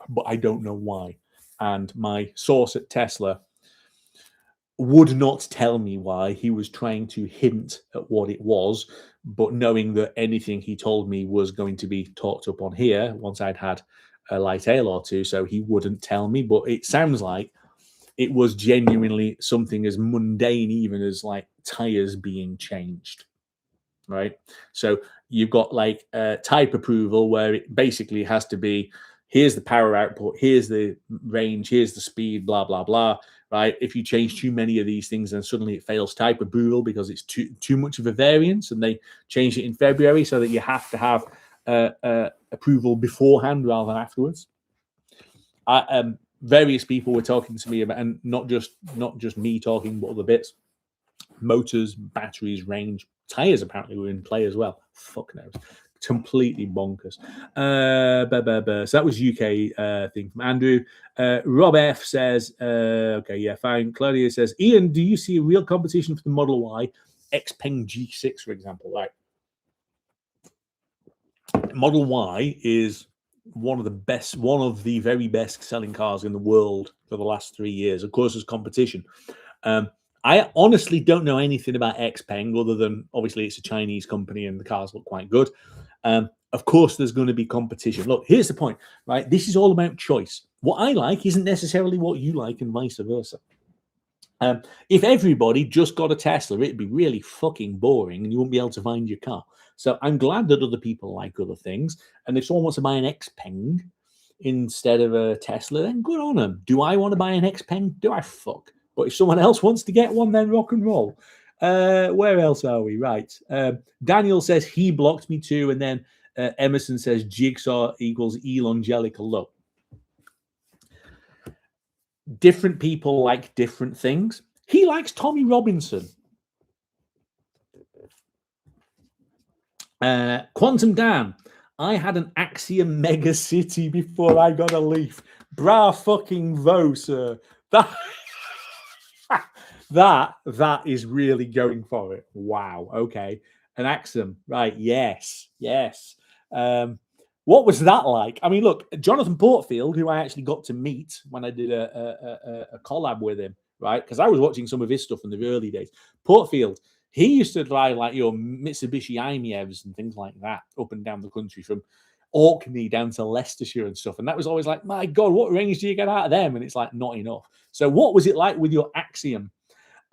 Speaker 1: But I don't know why. And my source at Tesla would not tell me why. He was trying to hint at what it was, but knowing that anything he told me was going to be talked up on here once I'd had a light ale or two, so he wouldn't tell me. But it sounds like it was genuinely something as mundane even as like tires being changed, right? So you've got like type approval where it basically has to be, here's the power output, here's the range, here's the speed, blah, blah, blah, right? If you change too many of these things, then suddenly it fails type approval because it's too much of a variance, and they changed it in February so that you have to have approval beforehand rather than afterwards. Various people were talking to me about, and not just me talking, but other bits, motors, batteries, range, tires apparently were in play as well. Fuck knows. Completely bonkers. So that was UK thing from Andrew. Rob F says, okay, yeah, fine. Claudia says, Ian, do you see a real competition for the Model Y, Xpeng G6, for example? Like, Model Y is one of the very best selling cars in the world for the last 3 years. Of course, there's competition. I honestly don't know anything about Xpeng other than obviously it's a Chinese company and the cars look quite good. Of course, there's going to be competition. Look, here's the point, right? This is all about choice. What I like isn't necessarily what you like, and vice versa. If everybody just got a Tesla, it'd be really fucking boring and you wouldn't be able to find your car. So I'm glad that other people like other things. And if someone wants to buy an Xpeng instead of a Tesla, then good on them. Do I want to buy an Xpeng? Do I fuck? But if someone else wants to get one, then rock and roll. Where else are we? Right. Daniel says he blocked me too. And then Emerson says Jigsaw equals Elongelical. Look, different people like different things. He likes Tommy Robinson. Quantum Dan. I had an Axiom Mega City before I got a Leaf. Bra fucking vo, sir. That is really going for it. Wow. Okay. An Axiom. Right. Yes. What was that like? I mean, look, Jonathan Portfield, who I actually got to meet when I did a collab with him, right? Because I was watching some of his stuff in the early days. Portfield, he used to drive like your Mitsubishi Imievs and things like that up and down the country from Orkney down to Leicestershire and stuff. And that was always like, my God, what range do you get out of them? And it's like, not enough. So what was it like with your Axiom?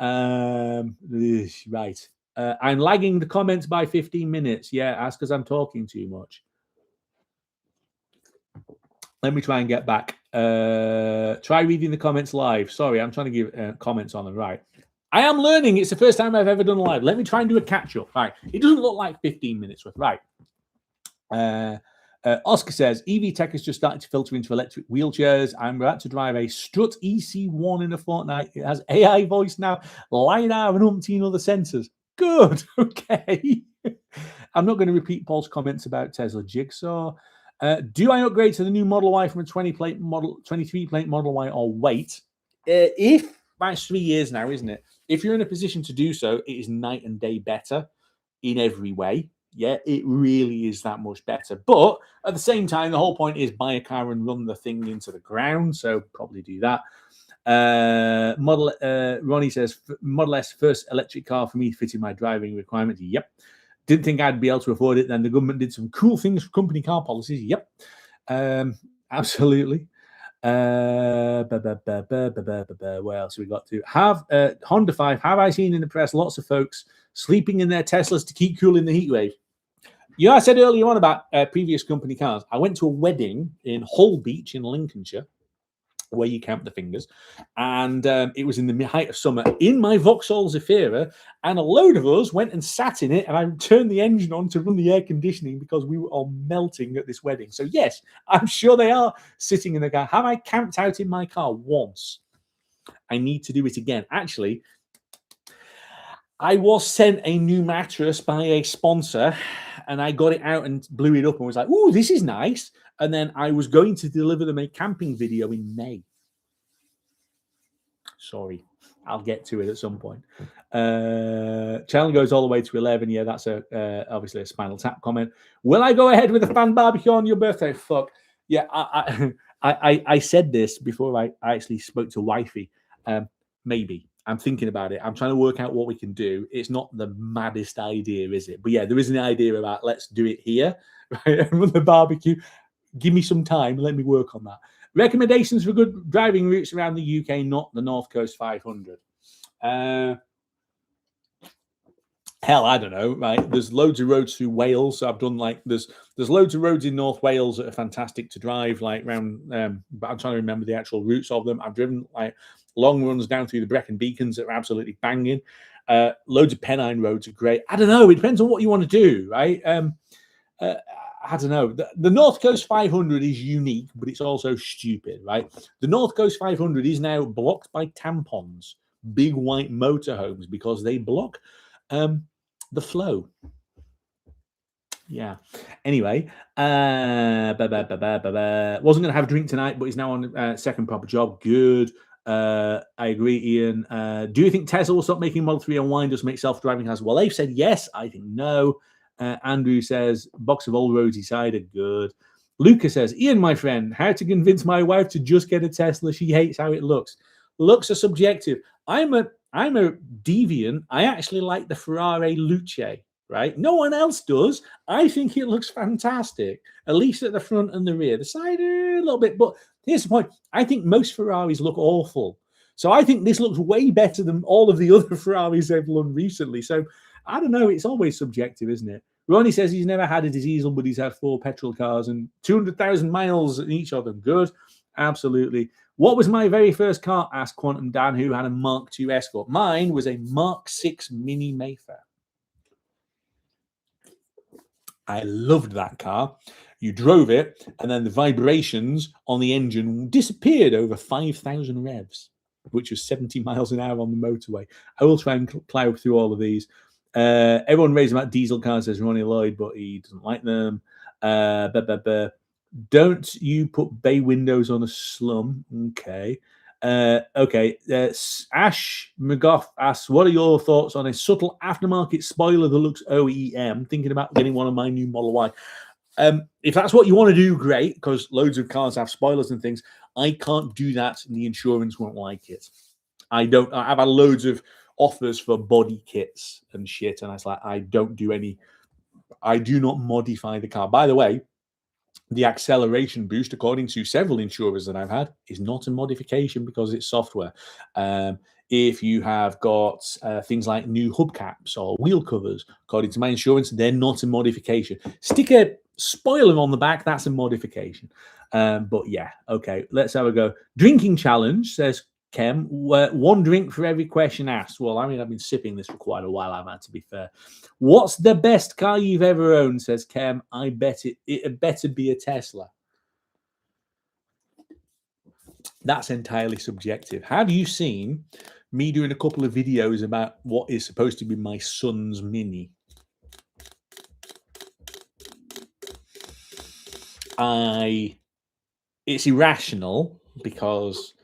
Speaker 1: Right. I'm lagging the comments by 15 minutes. Yeah, that's because I'm talking too much. Let me try and get back. Try reading the comments live. Sorry, I'm trying to give comments on them. Right. I am learning. It's the first time I've ever done live. Let me try and do a catch up. Right. It doesn't look like 15 minutes worth. Right. Oscar says, EV tech has just started to filter into electric wheelchairs. I'm about to drive a Strut EC1 in a fortnight. It has AI voice now, LiDAR, and umpteen other sensors. Good. Okay. I'm not going to repeat Paul's comments about Tesla Jigsaw. Do I upgrade to the new Model Y from a 23 plate Model Y or wait? If that's 3 years now, isn't it? If you're in a position to do so, it is night and day better in every way. Yeah, it really is that much better. But at the same time, the whole point is buy a car and run the thing into the ground. So probably do that. Ronnie says, Model S first electric car for me fitting my driving requirements. Yep. Didn't think I'd be able to afford it. Then the government did some cool things for company car policies. Yep. Absolutely. Where else have we got to? Have Honda 5, have I seen in the press lots of folks sleeping in their Teslas to keep cool in the heat wave? You know, I said earlier on about previous company cars. I went to a wedding in Hull Beach in Lincolnshire, where you count the fingers, and it was in the height of summer in my Vauxhall Zafira, and a load of us went and sat in it, and I turned the engine on to run the air conditioning because we were all melting at this wedding. So yes, I'm sure they are sitting in the car. Have I camped out in my car once? I need to do it again. Actually, I was sent a new mattress by a sponsor, and I got it out and blew it up and was like, "Ooh, this is nice." And then I was going to deliver them a camping video in May. Sorry, I'll get to it at some point. Channel goes all the way to 11. Yeah, that's obviously a Spinal Tap comment. Will I go ahead with a fan barbecue on your birthday? Fuck. Yeah, I said this before I actually spoke to wifey. Maybe. I'm thinking about it. I'm trying to work out what we can do. It's not the maddest idea, is it? But yeah, there is an idea about let's do it here, right? Run the barbecue. Give me some time. Let me work on that. Recommendations for good driving routes around the UK, not the North Coast 500. Hell, I don't know. Right? There's loads of roads through Wales. So I've done like there's loads of roads in North Wales that are fantastic to drive. Like around, but I'm trying to remember the actual routes of them. I've driven like long runs down through the Brecon Beacons that are absolutely banging. Loads of Pennine roads are great. I don't know. It depends on what you want to do, right? I don't know. The North Coast 500 is unique, but it's also stupid, right? The North Coast 500 is now blocked by tampons, big white motorhomes, because they block the flow. Yeah. Anyway, wasn't going to have a drink tonight, but he's now on second proper job. Good. I agree, Ian. Do you think Tesla will stop making Model 3 online just make self-driving cars? Well, they've said yes. I think no. Andrew says, box of old roadsy cider, good. Luca says, Ian, my friend, how to convince my wife to just get a Tesla? She hates how it looks. Looks are subjective. I'm a deviant. I actually like the Ferrari Luce, right? No one else does. I think it looks fantastic, at least at the front and the rear. The side, a little bit, but here's the point. I think most Ferraris look awful. So I think this looks way better than all of the other Ferraris they've run recently. So I don't know. It's always subjective, isn't it? Ronnie says he's never had a diesel, but he's had 4 petrol cars and 200,000 miles in each of them. Good. Absolutely. What was my very first car? Asked Quantum Dan, who had a Mark II Escort. Mine was a Mark VI Mini Mayfair. I loved that car. You drove it, and then the vibrations on the engine disappeared over 5,000 revs, which was 70 miles an hour on the motorway. I will try and plow through all of these. Everyone raves about diesel cars, says Ronnie Lloyd, but he doesn't like them. Don't you put bay windows on a slum? Okay. Ash McGough asks, what are your thoughts on a subtle aftermarket spoiler that looks OEM? Thinking about getting one of my new Model Y. If that's what you want to do, great, because loads of cars have spoilers and things. I can't do that, and the insurance won't like it. I've had loads of offers for body kits and shit, and I was like, I do not modify the car. By the way, the acceleration boost, according to several insurers that I've had, is not a modification because it's software. If you have got things like new hubcaps or wheel covers, according to my insurance, they're not a modification. Stick a spoiler on the back, that's a modification. But yeah, okay, let's have a go. Drinking challenge, says Kem. One drink for every question asked. Well, I mean, I've been sipping this for quite a while, I've had to be fair. What's the best car you've ever owned, says Kem. I bet it better be a Tesla. That's entirely subjective. Have you seen me doing a couple of videos about what is supposed to be my son's Mini? It's irrational because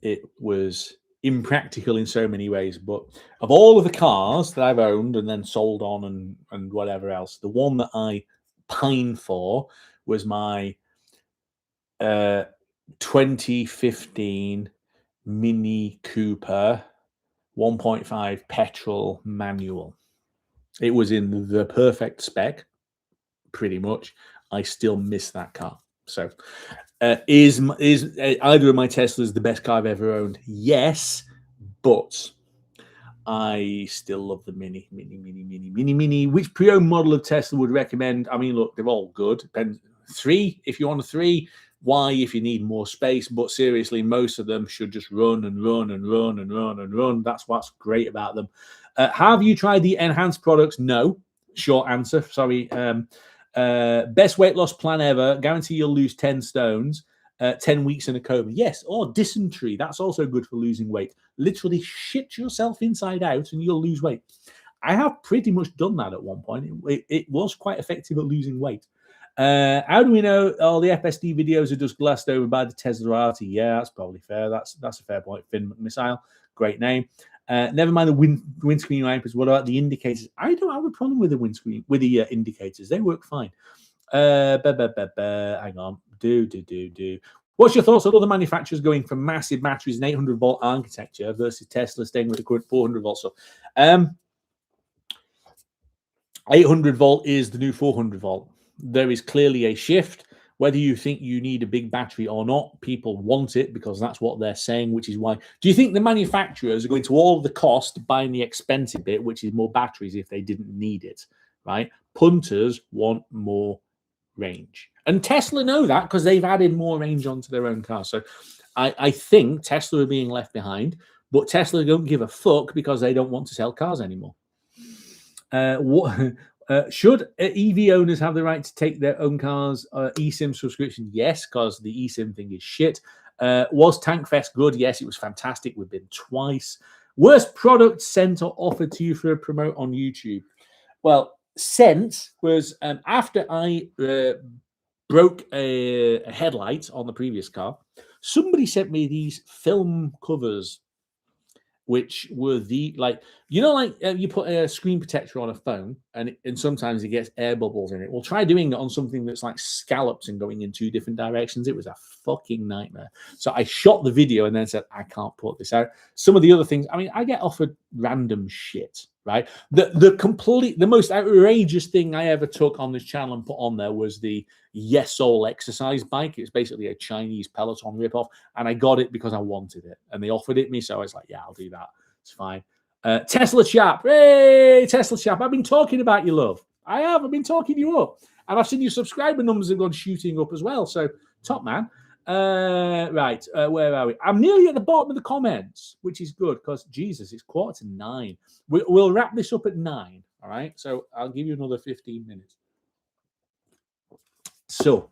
Speaker 1: it was impractical in so many ways, but of all of the cars that I've owned and then sold on and whatever else, the one that I pined for was my 2015 Mini Cooper 1.5 petrol manual. It was in the perfect spec, pretty much. I still miss that car. So is either of my Teslas the best car I've ever owned? Yes, but I still love the Mini. Which pre-owned model of Tesla would recommend? I mean, look, they're all good. Depends. 3, if you want a 3. Y, if you need more space. But seriously, most of them should just run and run and run and run and run. That's what's great about them. Have you tried the enhanced products? No. Short answer. Sorry. Best weight loss plan ever. Guarantee you'll lose 10 stones. 10 weeks in a coma. Yes. Or dysentery. That's also good for losing weight. Literally shit yourself inside out and you'll lose weight. I have pretty much done that at one point. It was quite effective at losing weight. How do we know all the FSD videos are just glassed over by the Tesla RT? Yeah, that's probably fair. That's a fair point. Finn McMissile, great name. Never mind the windscreen wipers. What about the indicators? I don't have a problem with the windscreen, with the indicators. They work fine. Hang on. What's your thoughts on other manufacturers going for massive batteries and 800 volt architecture versus Tesla staying with the current 400 volt stuff? 800 volt is the new 400 volt. There is clearly a shift. Whether you think you need a big battery or not, people want it because that's what they're saying, which is why. Do you think the manufacturers are going to all the cost buying the expensive bit, which is more batteries, if they didn't need it, right? Punters want more range. And Tesla know that because they've added more range onto their own cars. So I think Tesla are being left behind, but Tesla don't give a fuck because they don't want to sell cars anymore. Should EV owners have the right to take their own cars eSIM subscription? Yes, because the eSIM thing is shit. Was Tankfest good? Yes, it was fantastic. We've been twice. Worst product sent or offered to you for a promote on YouTube? Well, sent was after I broke a headlight on the previous car. Somebody sent me these film covers, which were you put a screen protector on a phone and sometimes it gets air bubbles in it. Well, try doing it on something that's like scallops and going in 2 different directions. It was a fucking nightmare. So I shot the video and then said, I can't put this out. Some of the other things, I mean, I get offered random shit, right? The most outrageous thing I ever took on this channel and put on there was the Yesol exercise bike. It's basically a Chinese Peloton ripoff, and I got it because I wanted it, and they offered it me, so I was like, yeah, I'll do that. It's fine. Tesla chap, hey, Tesla chap, I've been talking about you, love. I've been talking you up, and I've seen your subscriber numbers have gone shooting up as well. So top man. Right, where are we? I'm nearly at the bottom of the comments, which is good because Jesus, it's 8:45. We'll wrap this up at 9. All right, so I'll give you another 15 minutes. So,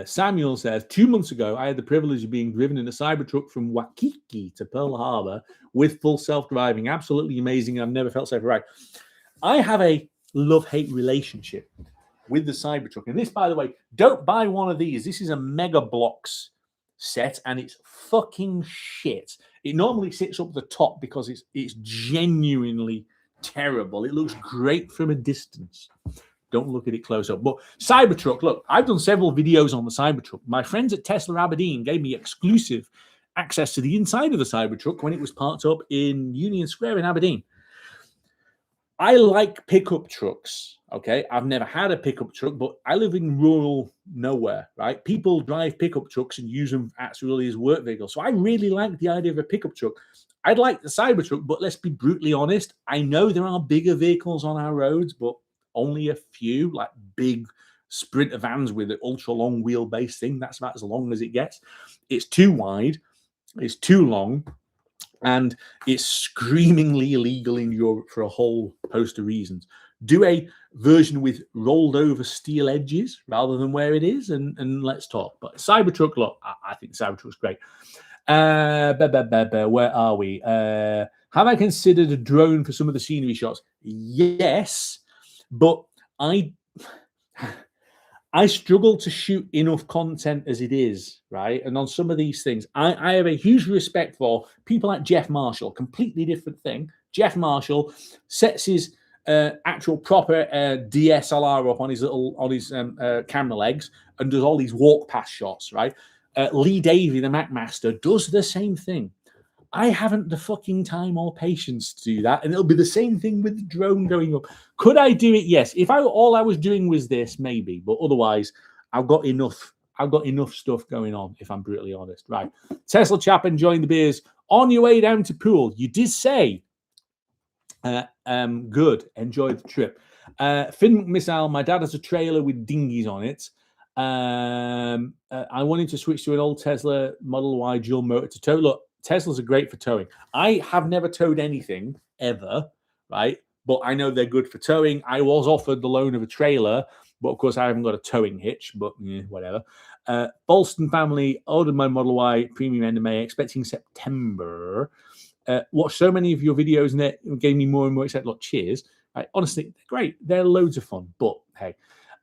Speaker 1: Samuel says, 2 months ago, I had the privilege of being driven in a Cybertruck from Waikiki to Pearl Harbor with full self-driving. Absolutely amazing. I've never felt safer. Right. I have a love-hate relationship with the Cybertruck. And this, by the way, don't buy one of these. This is a Mega Bloks set, and it's fucking shit. It normally sits up the top because it's genuinely terrible. It looks great from a distance. Don't look at it close up. But Cybertruck, look, I've done several videos on the Cybertruck. My friends at Tesla Aberdeen gave me exclusive access to the inside of the Cybertruck when it was parked up in Union Square in Aberdeen. I like pickup trucks, okay? I've never had a pickup truck, but I live in rural nowhere, right? People drive pickup trucks and use them actually as work vehicles. So I really like the idea of a pickup truck. I'd like the Cybertruck, but let's be brutally honest. I know there are bigger vehicles on our roads, but only a few, like big Sprinter vans with an ultra long wheelbase thing. That's about as long as it gets. It's too wide. It's too long. And it's screamingly illegal in Europe for a whole host of reasons. Do a version with rolled over steel edges rather than where it is, and let's talk. But Cybertruck, look, I think Cybertruck's great. Where are we? Have I considered a drone for some of the scenery shots? Yes, but I struggle to shoot enough content as it is, right? And on some of these things, I have a huge respect for people like Jeff Marshall, completely different thing. Jeff Marshall sets his actual proper DSLR up on his camera legs and does all these walk past shots, right? Lee Davey, the MacMaster, does the same thing. I haven't the fucking time or patience to do that, and it'll be the same thing with the drone going up. Could I do it? Yes. If all I was doing was this, maybe, but otherwise, I've got enough stuff going on. If I'm brutally honest, right? Tesla chap enjoying the beers On your way down to Poole, you did say, good, enjoy the trip. Finn Missile, my dad has a trailer with dinghies on it. I wanted to switch to an old Tesla Model Y dual motor to tow. Look, Teslas are great for towing. I have never towed anything ever, right? But I know they're good for towing. I was offered the loan of a trailer, but of course I haven't got a towing hitch, but whatever. Bolston family ordered my Model Y premium end of May, expecting September. Watched so many of your videos and it gave me more and more excited. Look, cheers. Right, honestly, they're great. They're loads of fun, but hey.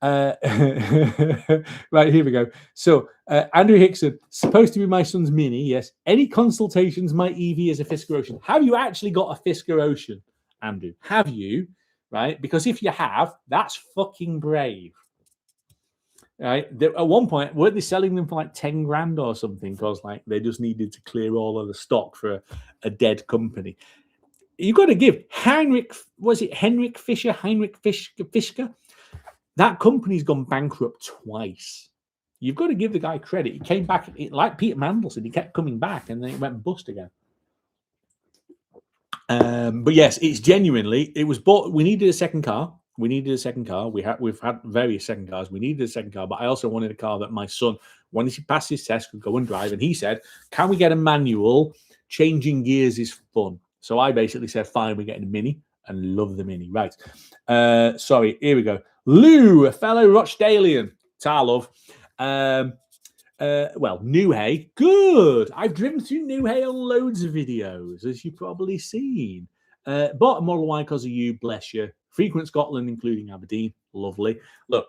Speaker 1: Right, here we go. So Andrew Hickson, supposed to be my son's Mini. Yes. Any consultations? My EV is a Fisker Ocean. Have you actually got a Fisker Ocean, Andrew? Have you? Right? Because if you have, that's fucking brave. Right? At one point, weren't they selling them for like 10 grand or something? Because like they just needed to clear all of the stock for a dead company. You've got to give Heinrich Fisker? That company's gone bankrupt twice. You've got to give the guy credit. He came back, like Peter Mandelson, he kept coming back and then it went bust again. But yes, it's genuinely, it was bought. We needed a second car. We've had various second cars. We needed a second car, but I also wanted a car that my son, when he passed his test, could go and drive. And he said, can we get a manual? Changing gears is fun. So I basically said, fine, we're getting a Mini, and love the Mini. Right. Sorry, here we go. Lou, a fellow Rochdalian. Tar love. Well, Newhay, good. I've driven through Newhay on loads of videos, as you've probably seen. Bought a Model Y because of you, bless you. Frequent Scotland, including Aberdeen. Lovely. Look,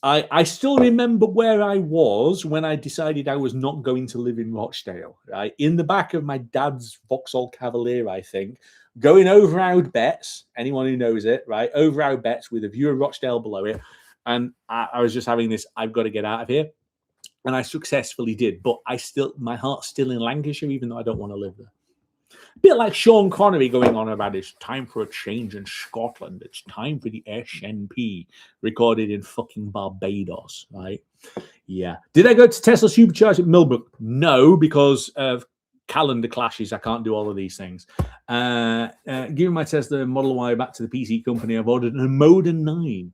Speaker 1: I still remember where I was when I decided I was not going to live in Rochdale, right? In the back of my dad's Vauxhall Cavalier, I think, going over Owd Betts, anyone who knows it, right? Over Owd Betts with a view of Rochdale below it. And I was just having this, I've got to get out of here. And I successfully did. But my heart's still in Lancashire, even though I don't want to live there. A bit like Sean Connery going on about it's time for a change in Scotland. It's time for the SNP, recorded in fucking Barbados, right? Yeah. Did I go to Tesla Supercharge at Millbrook? No, because of calendar clashes. I can't do all of these things. Giving my Tesla Model Y back to the PC company, I've ordered a Moda 9.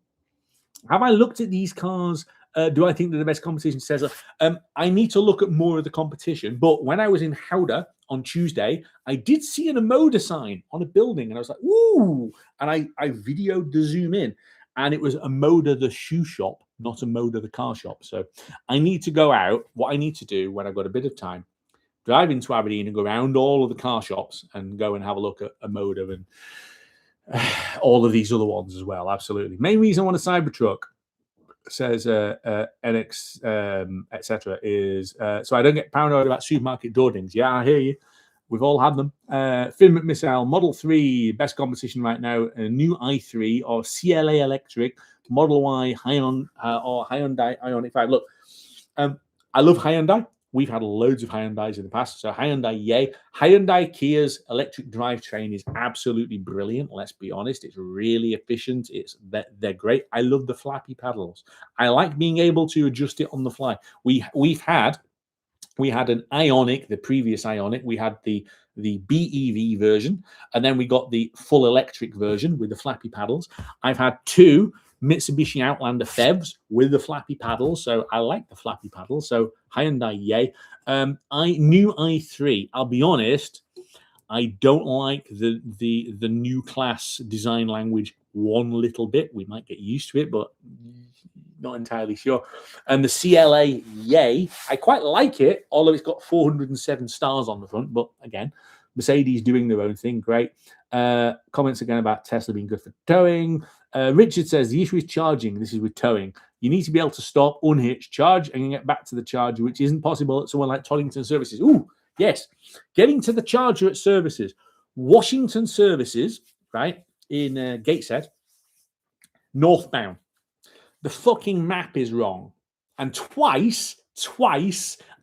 Speaker 1: Have I looked at these cars? Do I think they're the best competition to Tesla? I need to look at more of the competition. But when I was in Howder on Tuesday, I did see an Moda sign on a building, and I was like, "Ooh!" And I videoed the zoom in, and it was a Moda the shoe shop, not a Moda the car shop. So I need to go out. What I need to do when I've got a bit of time, drive into Aberdeen and go around all of the car shops and go and have a look at a Moda and all of these other ones as well. Absolutely. Main reason I want a Cybertruck, says NX, etc., is so I don't get paranoid about supermarket door dings. Yeah, I hear you. We've all had them. Finn McMissile, Model 3, best competition right now, a new i3 or CLA Electric, Model Y, or Hyundai Ioniq 5. Look, I love Hyundai. We've had loads of Hyundais in the past. So Hyundai, yay. Hyundai Kia's electric drivetrain is absolutely brilliant. Let's be honest. It's really efficient. They're great. I love the flappy paddles. I like being able to adjust it on the fly. We had an Ioniq, the previous Ioniq. We had the BEV version, and then we got the full electric version with the flappy paddles. I've had two Mitsubishi Outlander FEVs with the flappy paddles, so I like the flappy paddles. So Hyundai, yay. New i3. I'll be honest, I don't like the new class design language one little bit. We might get used to it, but not entirely sure. And the CLA, yay. I quite like it, although it's got 407 stars on the front. But again, Mercedes doing their own thing, great. Comments again about Tesla being good for towing. Richard says the issue is charging. This is with towing. You need to be able to stop, unhitch, charge, and get back to the charger, which isn't possible at someone like Toddington Services. Ooh, yes. Getting to the charger at services. Washington Services, right, in Gateshead, northbound. The fucking map is wrong. And twice,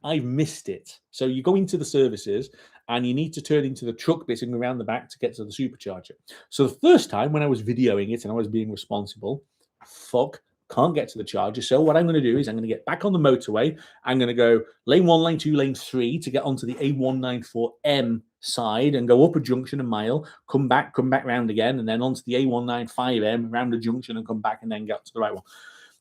Speaker 1: I've missed it. So you go into the services and you need to turn into the truck bit and go around the back to get to the supercharger. So the first time when I was videoing it and I was being responsible, fuck can't get to the charger. So what I'm going to do is I'm going to get back on the motorway. I'm going to go lane 1, lane 2, lane 3 to get onto the A194M side and go up a junction a mile, come back round again, and then onto the A195M, round the junction and come back and then get to the right one.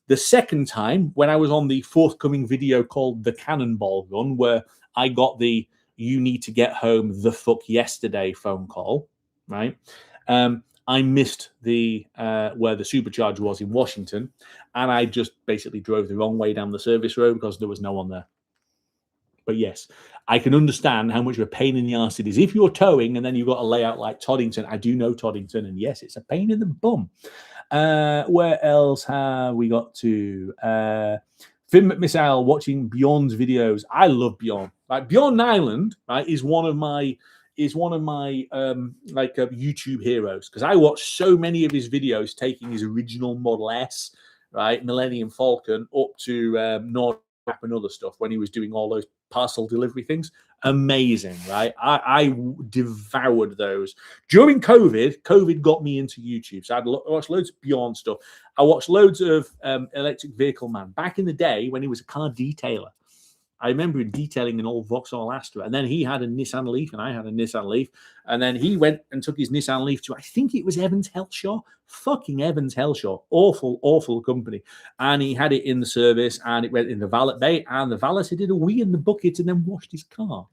Speaker 1: The second time, when I was on the forthcoming video called The Cannonball Run, where I got the "you need to get home the fuck yesterday" phone call, right? I missed the where the supercharger was in Washington, and I just basically drove the wrong way down the service road because there was no one there. But yes, I can understand how much of a pain in the arse it is if you're towing and then you've got a layout like Toddington. I do know Toddington, and yes, it's a pain in the bum. Where else have we got to? Finn McMissile watching Bjorn's videos. I love Bjorn. Like Bjorn Island, right, is one of my YouTube heroes, because I watch so many of his videos taking his original Model S, right, Millennium Falcon, up to Nord and other stuff when he was doing all those parcel delivery things. Amazing, right? I devoured those during COVID. COVID got me into YouTube, so I watched loads of Beyond stuff. I watched loads of Electric Vehicle Man back in the day when he was a car detailer. I remember him detailing an old Vauxhall Astra, and then he had a Nissan Leaf, and I had a Nissan Leaf, and then he went and took his Nissan Leaf to, I think it was Evans Helshaw, fucking Evans Helshaw, awful company, and he had it in the service, and it went in the valet bay, and the valet did a wee in the bucket and then washed his car.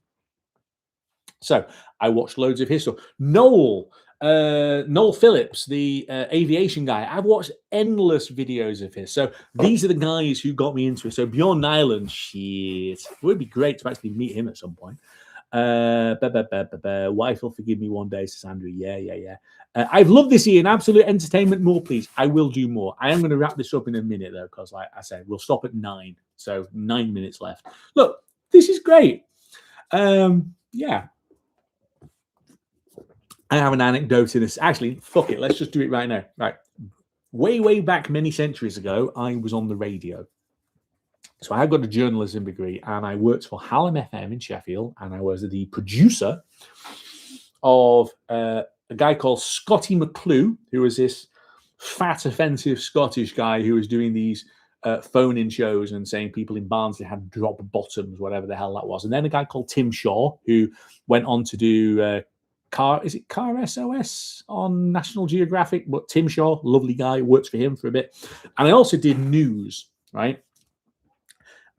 Speaker 1: So I watched loads of his stuff. Noel Phillips, the aviation guy, I've watched endless videos of his. So these are the guys who got me into it. So Bjorn Nyland, shit, it would be great to actually meet him at some point. Wife will forgive me one day, says Andrew. Yeah. I've loved this, Ian. Absolute entertainment. More, please. I will do more. I am going to wrap this up in a minute, though, because like I said, we'll stop at 9. So 9 minutes left. Look, this is great. Yeah. I have an anecdote in this. Actually, fuck it. Let's just do it right now. Right. Way back many centuries ago, I was on the radio. So I got a journalism degree, and I worked for Hallam FM in Sheffield, and I was the producer of a guy called Scotty McClue, who was this fat, offensive Scottish guy who was doing these phone-in shows and saying people in Barnsley had drop bottoms, whatever the hell that was. And then a guy called Tim Shaw, who went on to do Car SOS on National Geographic, but Tim Shaw, lovely guy, worked for him for a bit. And I also did news, right?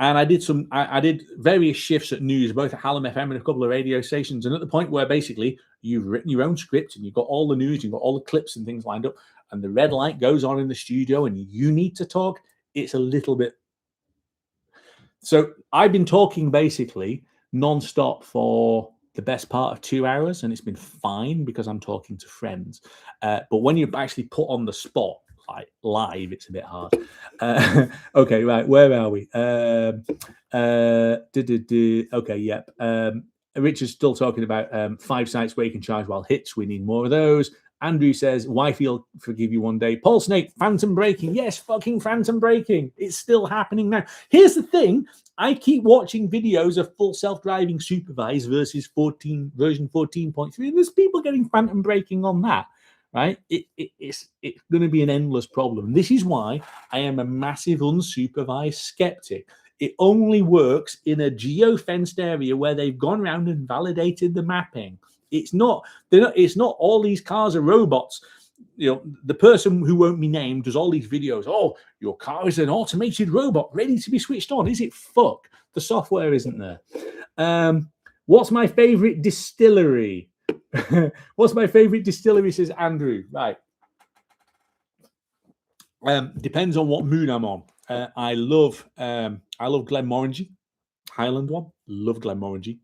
Speaker 1: And I did various shifts at news, both at Hallam FM and a couple of radio stations. And at the point where basically you've written your own script and you've got all the news, you've got all the clips and things lined up, and the red light goes on in the studio and you need to talk, it's a little bit. So I've been talking basically nonstop for the best part of 2 hours, and it's been fine because I'm talking to friends. But when you're actually put on the spot, like live, it's a bit hard. Okay, right, where are we? Okay, yep. Richard's still talking about 5 sites where you can charge while hits. We need more of those. Andrew says, wifey will forgive you one day. Paul Snake, phantom braking. Yes, fucking phantom braking. It's still happening now. Here's the thing. I keep watching videos of full self-driving supervised versus version 14.3. And there's people getting phantom braking on that, right? It's going to be an endless problem. This is why I am a massive unsupervised skeptic. It only works in a geo-fenced area where they've gone around and validated the mapping. It's not all these cars are robots. You know, the person who won't be named does all these videos. Oh, your car is an automated robot ready to be switched on. Is it? Fuck. The software isn't there. What's my favorite distillery? What's my favorite distillery, says Andrew. Right. Depends on what mood I'm on. I love Glenmorangie, Highland one. Love Glenmorangie.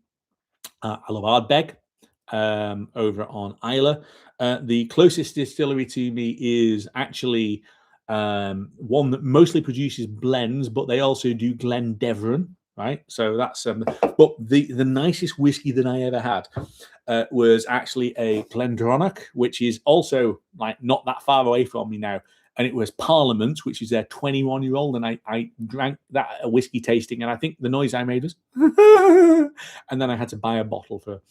Speaker 1: I love Ardbeg. Over on Isla. The closest distillery to me is actually one that mostly produces blends, but they also do Glendevron, right? So that's but the nicest whiskey that I ever had was actually a Glendronach, which is also like not that far away from me now. And it was Parliament, which is their 21-year-old, and I drank that at a whiskey tasting, and I think the noise I made was and then I had to buy a bottle for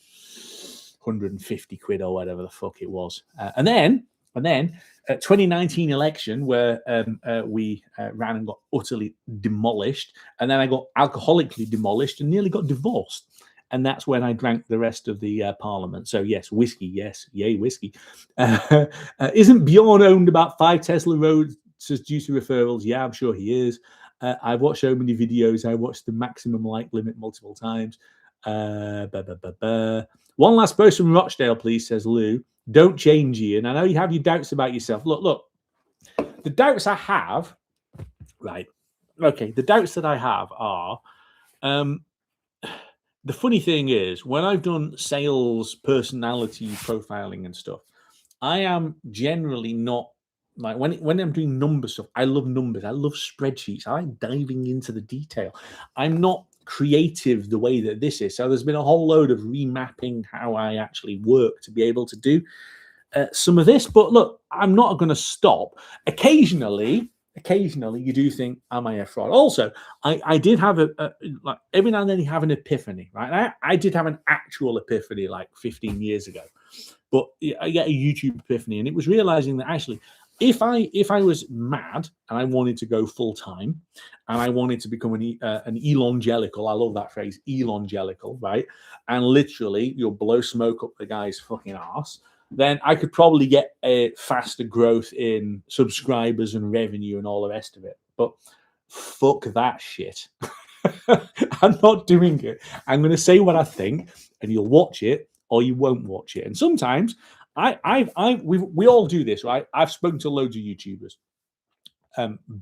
Speaker 1: 150 quid or whatever the fuck it was. And then And then 2019 election where we ran and got utterly demolished. And then I got alcoholically demolished and nearly got divorced. And that's when I drank the rest of the parliament. So yes, whiskey, yes, yay, whiskey. Isn't Bjorn owned about 5 Tesla roads due to referrals? Yeah, I'm sure he is. I've watched so many videos. I watched the maximum like limit multiple times. One last post from Rochdale, please, says Lou. Don't change, Ian. I know you have your doubts about yourself. Look. The doubts I have, right? Okay, the doubts that I have are, the funny thing is, when I've done sales personality profiling and stuff, I am generally not like when I'm doing number stuff. I love numbers. I love spreadsheets. I like diving into the detail. I'm not creative the way that this is. So there's been a whole load of remapping how I actually work to be able to do some of this. But look, I'm not going to stop. Occasionally you do think, am I a fraud? Also, I did have like every now and then you have an epiphany, right? I did have an actual epiphany like 15 years ago. But I get a YouTube epiphany, and it was realizing that actually, if I was mad and I wanted to go full time, and I wanted to become an elongelical, I love that phrase, elongelical, right? And literally, you'll blow smoke up the guy's fucking ass. Then I could probably get a faster growth in subscribers and revenue and all the rest of it. But fuck that shit. I'm not doing it. I'm going to say what I think, and you'll watch it or you won't watch it. And sometimes we all do this, right? I've spoken to loads of YouTubers,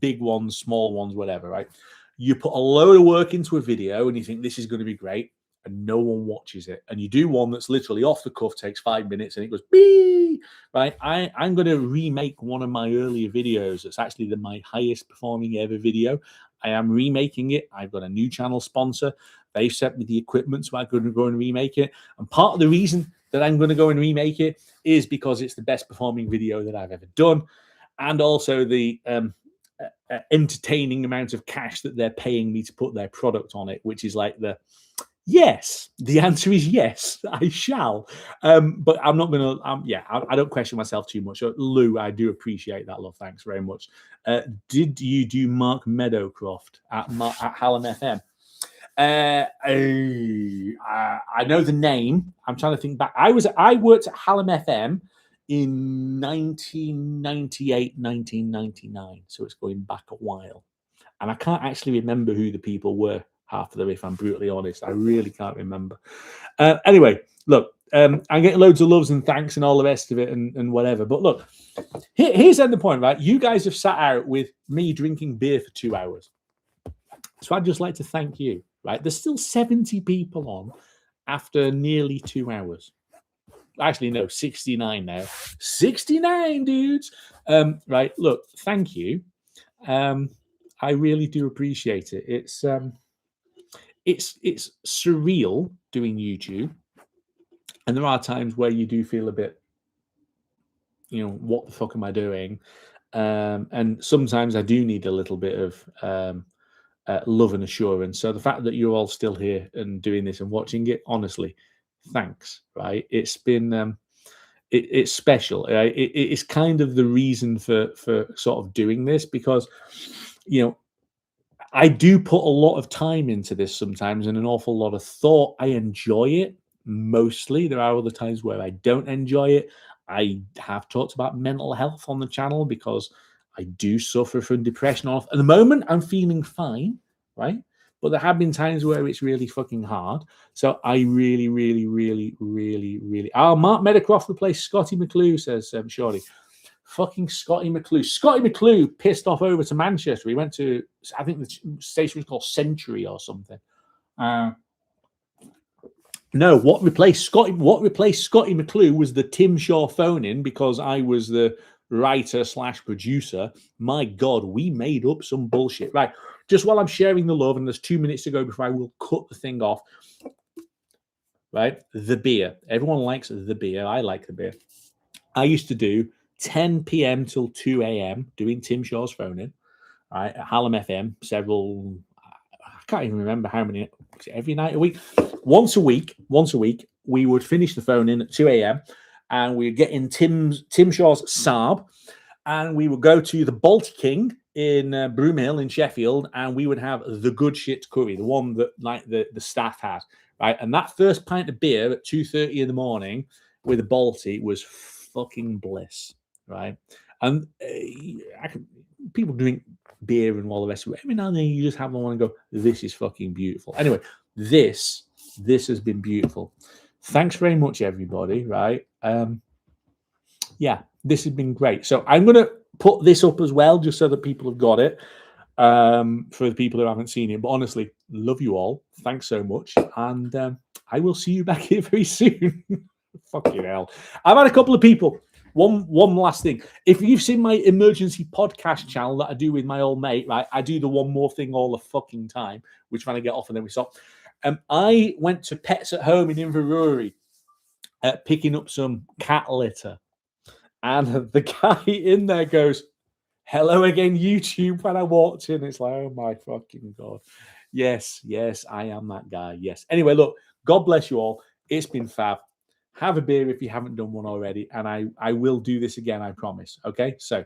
Speaker 1: big ones, small ones, whatever, right? You put a load of work into a video and you think this is going to be great, and no one watches it. And you do one that's literally off the cuff, takes 5 minutes, and it goes bee, right? I'm going to remake one of my earlier videos. It's actually my highest performing ever video. I am remaking it. I've got a new channel sponsor. They've sent me the equipment, so I'm going to go and remake it. And part of the reason that I'm going to go and remake it is because it's the best performing video that I've ever done. And also the entertaining amount of cash that they're paying me to put their product on it, which is like yes, the answer is yes, I shall. But I'm not going to, I don't question myself too much. So, Lou, I do appreciate that, love. Thanks very much. Did you do Mark Meadowcroft at Hallam FM? I know the name. I'm trying to think back. I worked at Hallam FM in 1998, 1999. So it's going back a while. And I can't actually remember who the people were, half of them, if I'm brutally honest. I really can't remember. Anyway, look, I'm getting loads of loves and thanks and all the rest of it and whatever. But look, here's the point, right? You guys have sat out with me drinking beer for 2 hours. So I'd just like to thank you, right? There's still 70 people on after nearly 2 hours. Actually, no, 69 now. 69, dudes. Right, look, thank you. I really do appreciate it. It's surreal doing YouTube, and there are times where you do feel a bit, what the fuck am I doing? And sometimes I do need a little bit of love and assurance. So the fact that you're all still here and doing this and watching it, honestly, thanks. Right? It's been it's special. It's kind of the reason for sort of doing this, because I do put a lot of time into this sometimes and an awful lot of thought. I enjoy it mostly. There are other times where I don't enjoy it. I have talked about mental health on the channel because I do suffer from depression. At the moment, I'm feeling fine, right? But there have been times where it's really fucking hard. So I really, really, really, really, really... Mark Meadowcroft replaced Scotty McClue, says Shorty. Fucking Scotty McClue. Scotty McClue pissed off over to Manchester. He went to, I think the station was called Century or something. No, what replaced Scotty McClue was the Tim Shaw phone-in, because I was the writer/producer. My God, we made up some bullshit. Right, just while I'm sharing the love, and there's 2 minutes to go before I will cut the thing off. Right, the beer. Everyone likes the beer. I like the beer. I used to do 10 p.m. till 2 a.m. doing Tim Shaw's phone-in, right, at Hallam FM, I can't even remember how many, every night a week. Once a week, we would finish the phone-in at 2 a.m. and we're getting Tim Shaw's Saab, and we would go to the Baltic King in Broomhill in Sheffield, and we would have the good shit curry, the one that like the staff had, right? And that first pint of beer at 2:30 in the morning with a Balti was fucking bliss, right? And people drink beer and all the rest of it. Every now and then you just have one and go, this is fucking beautiful. Anyway, this has been beautiful. Thanks very much, everybody, right? Yeah, this has been great. So I'm going to put this up as well, just so that people have got it, for the people who haven't seen it. But honestly, love you all. Thanks so much. And I will see you back here very soon. Fucking hell. I've had a couple of people. One last thing. If you've seen my emergency podcast channel that I do with my old mate, right? I do the one more thing all the fucking time, which when I get off and then we stop. I went to Pets at Home in Inverurie, picking up some cat litter. And the guy in there goes, hello again, YouTube. When I walked in, it's like, oh my fucking God. Yes, I am that guy. Yes. Anyway, look, God bless you all. It's been fab. Have a beer if you haven't done one already. And I will do this again, I promise. Okay. So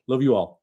Speaker 1: love you all.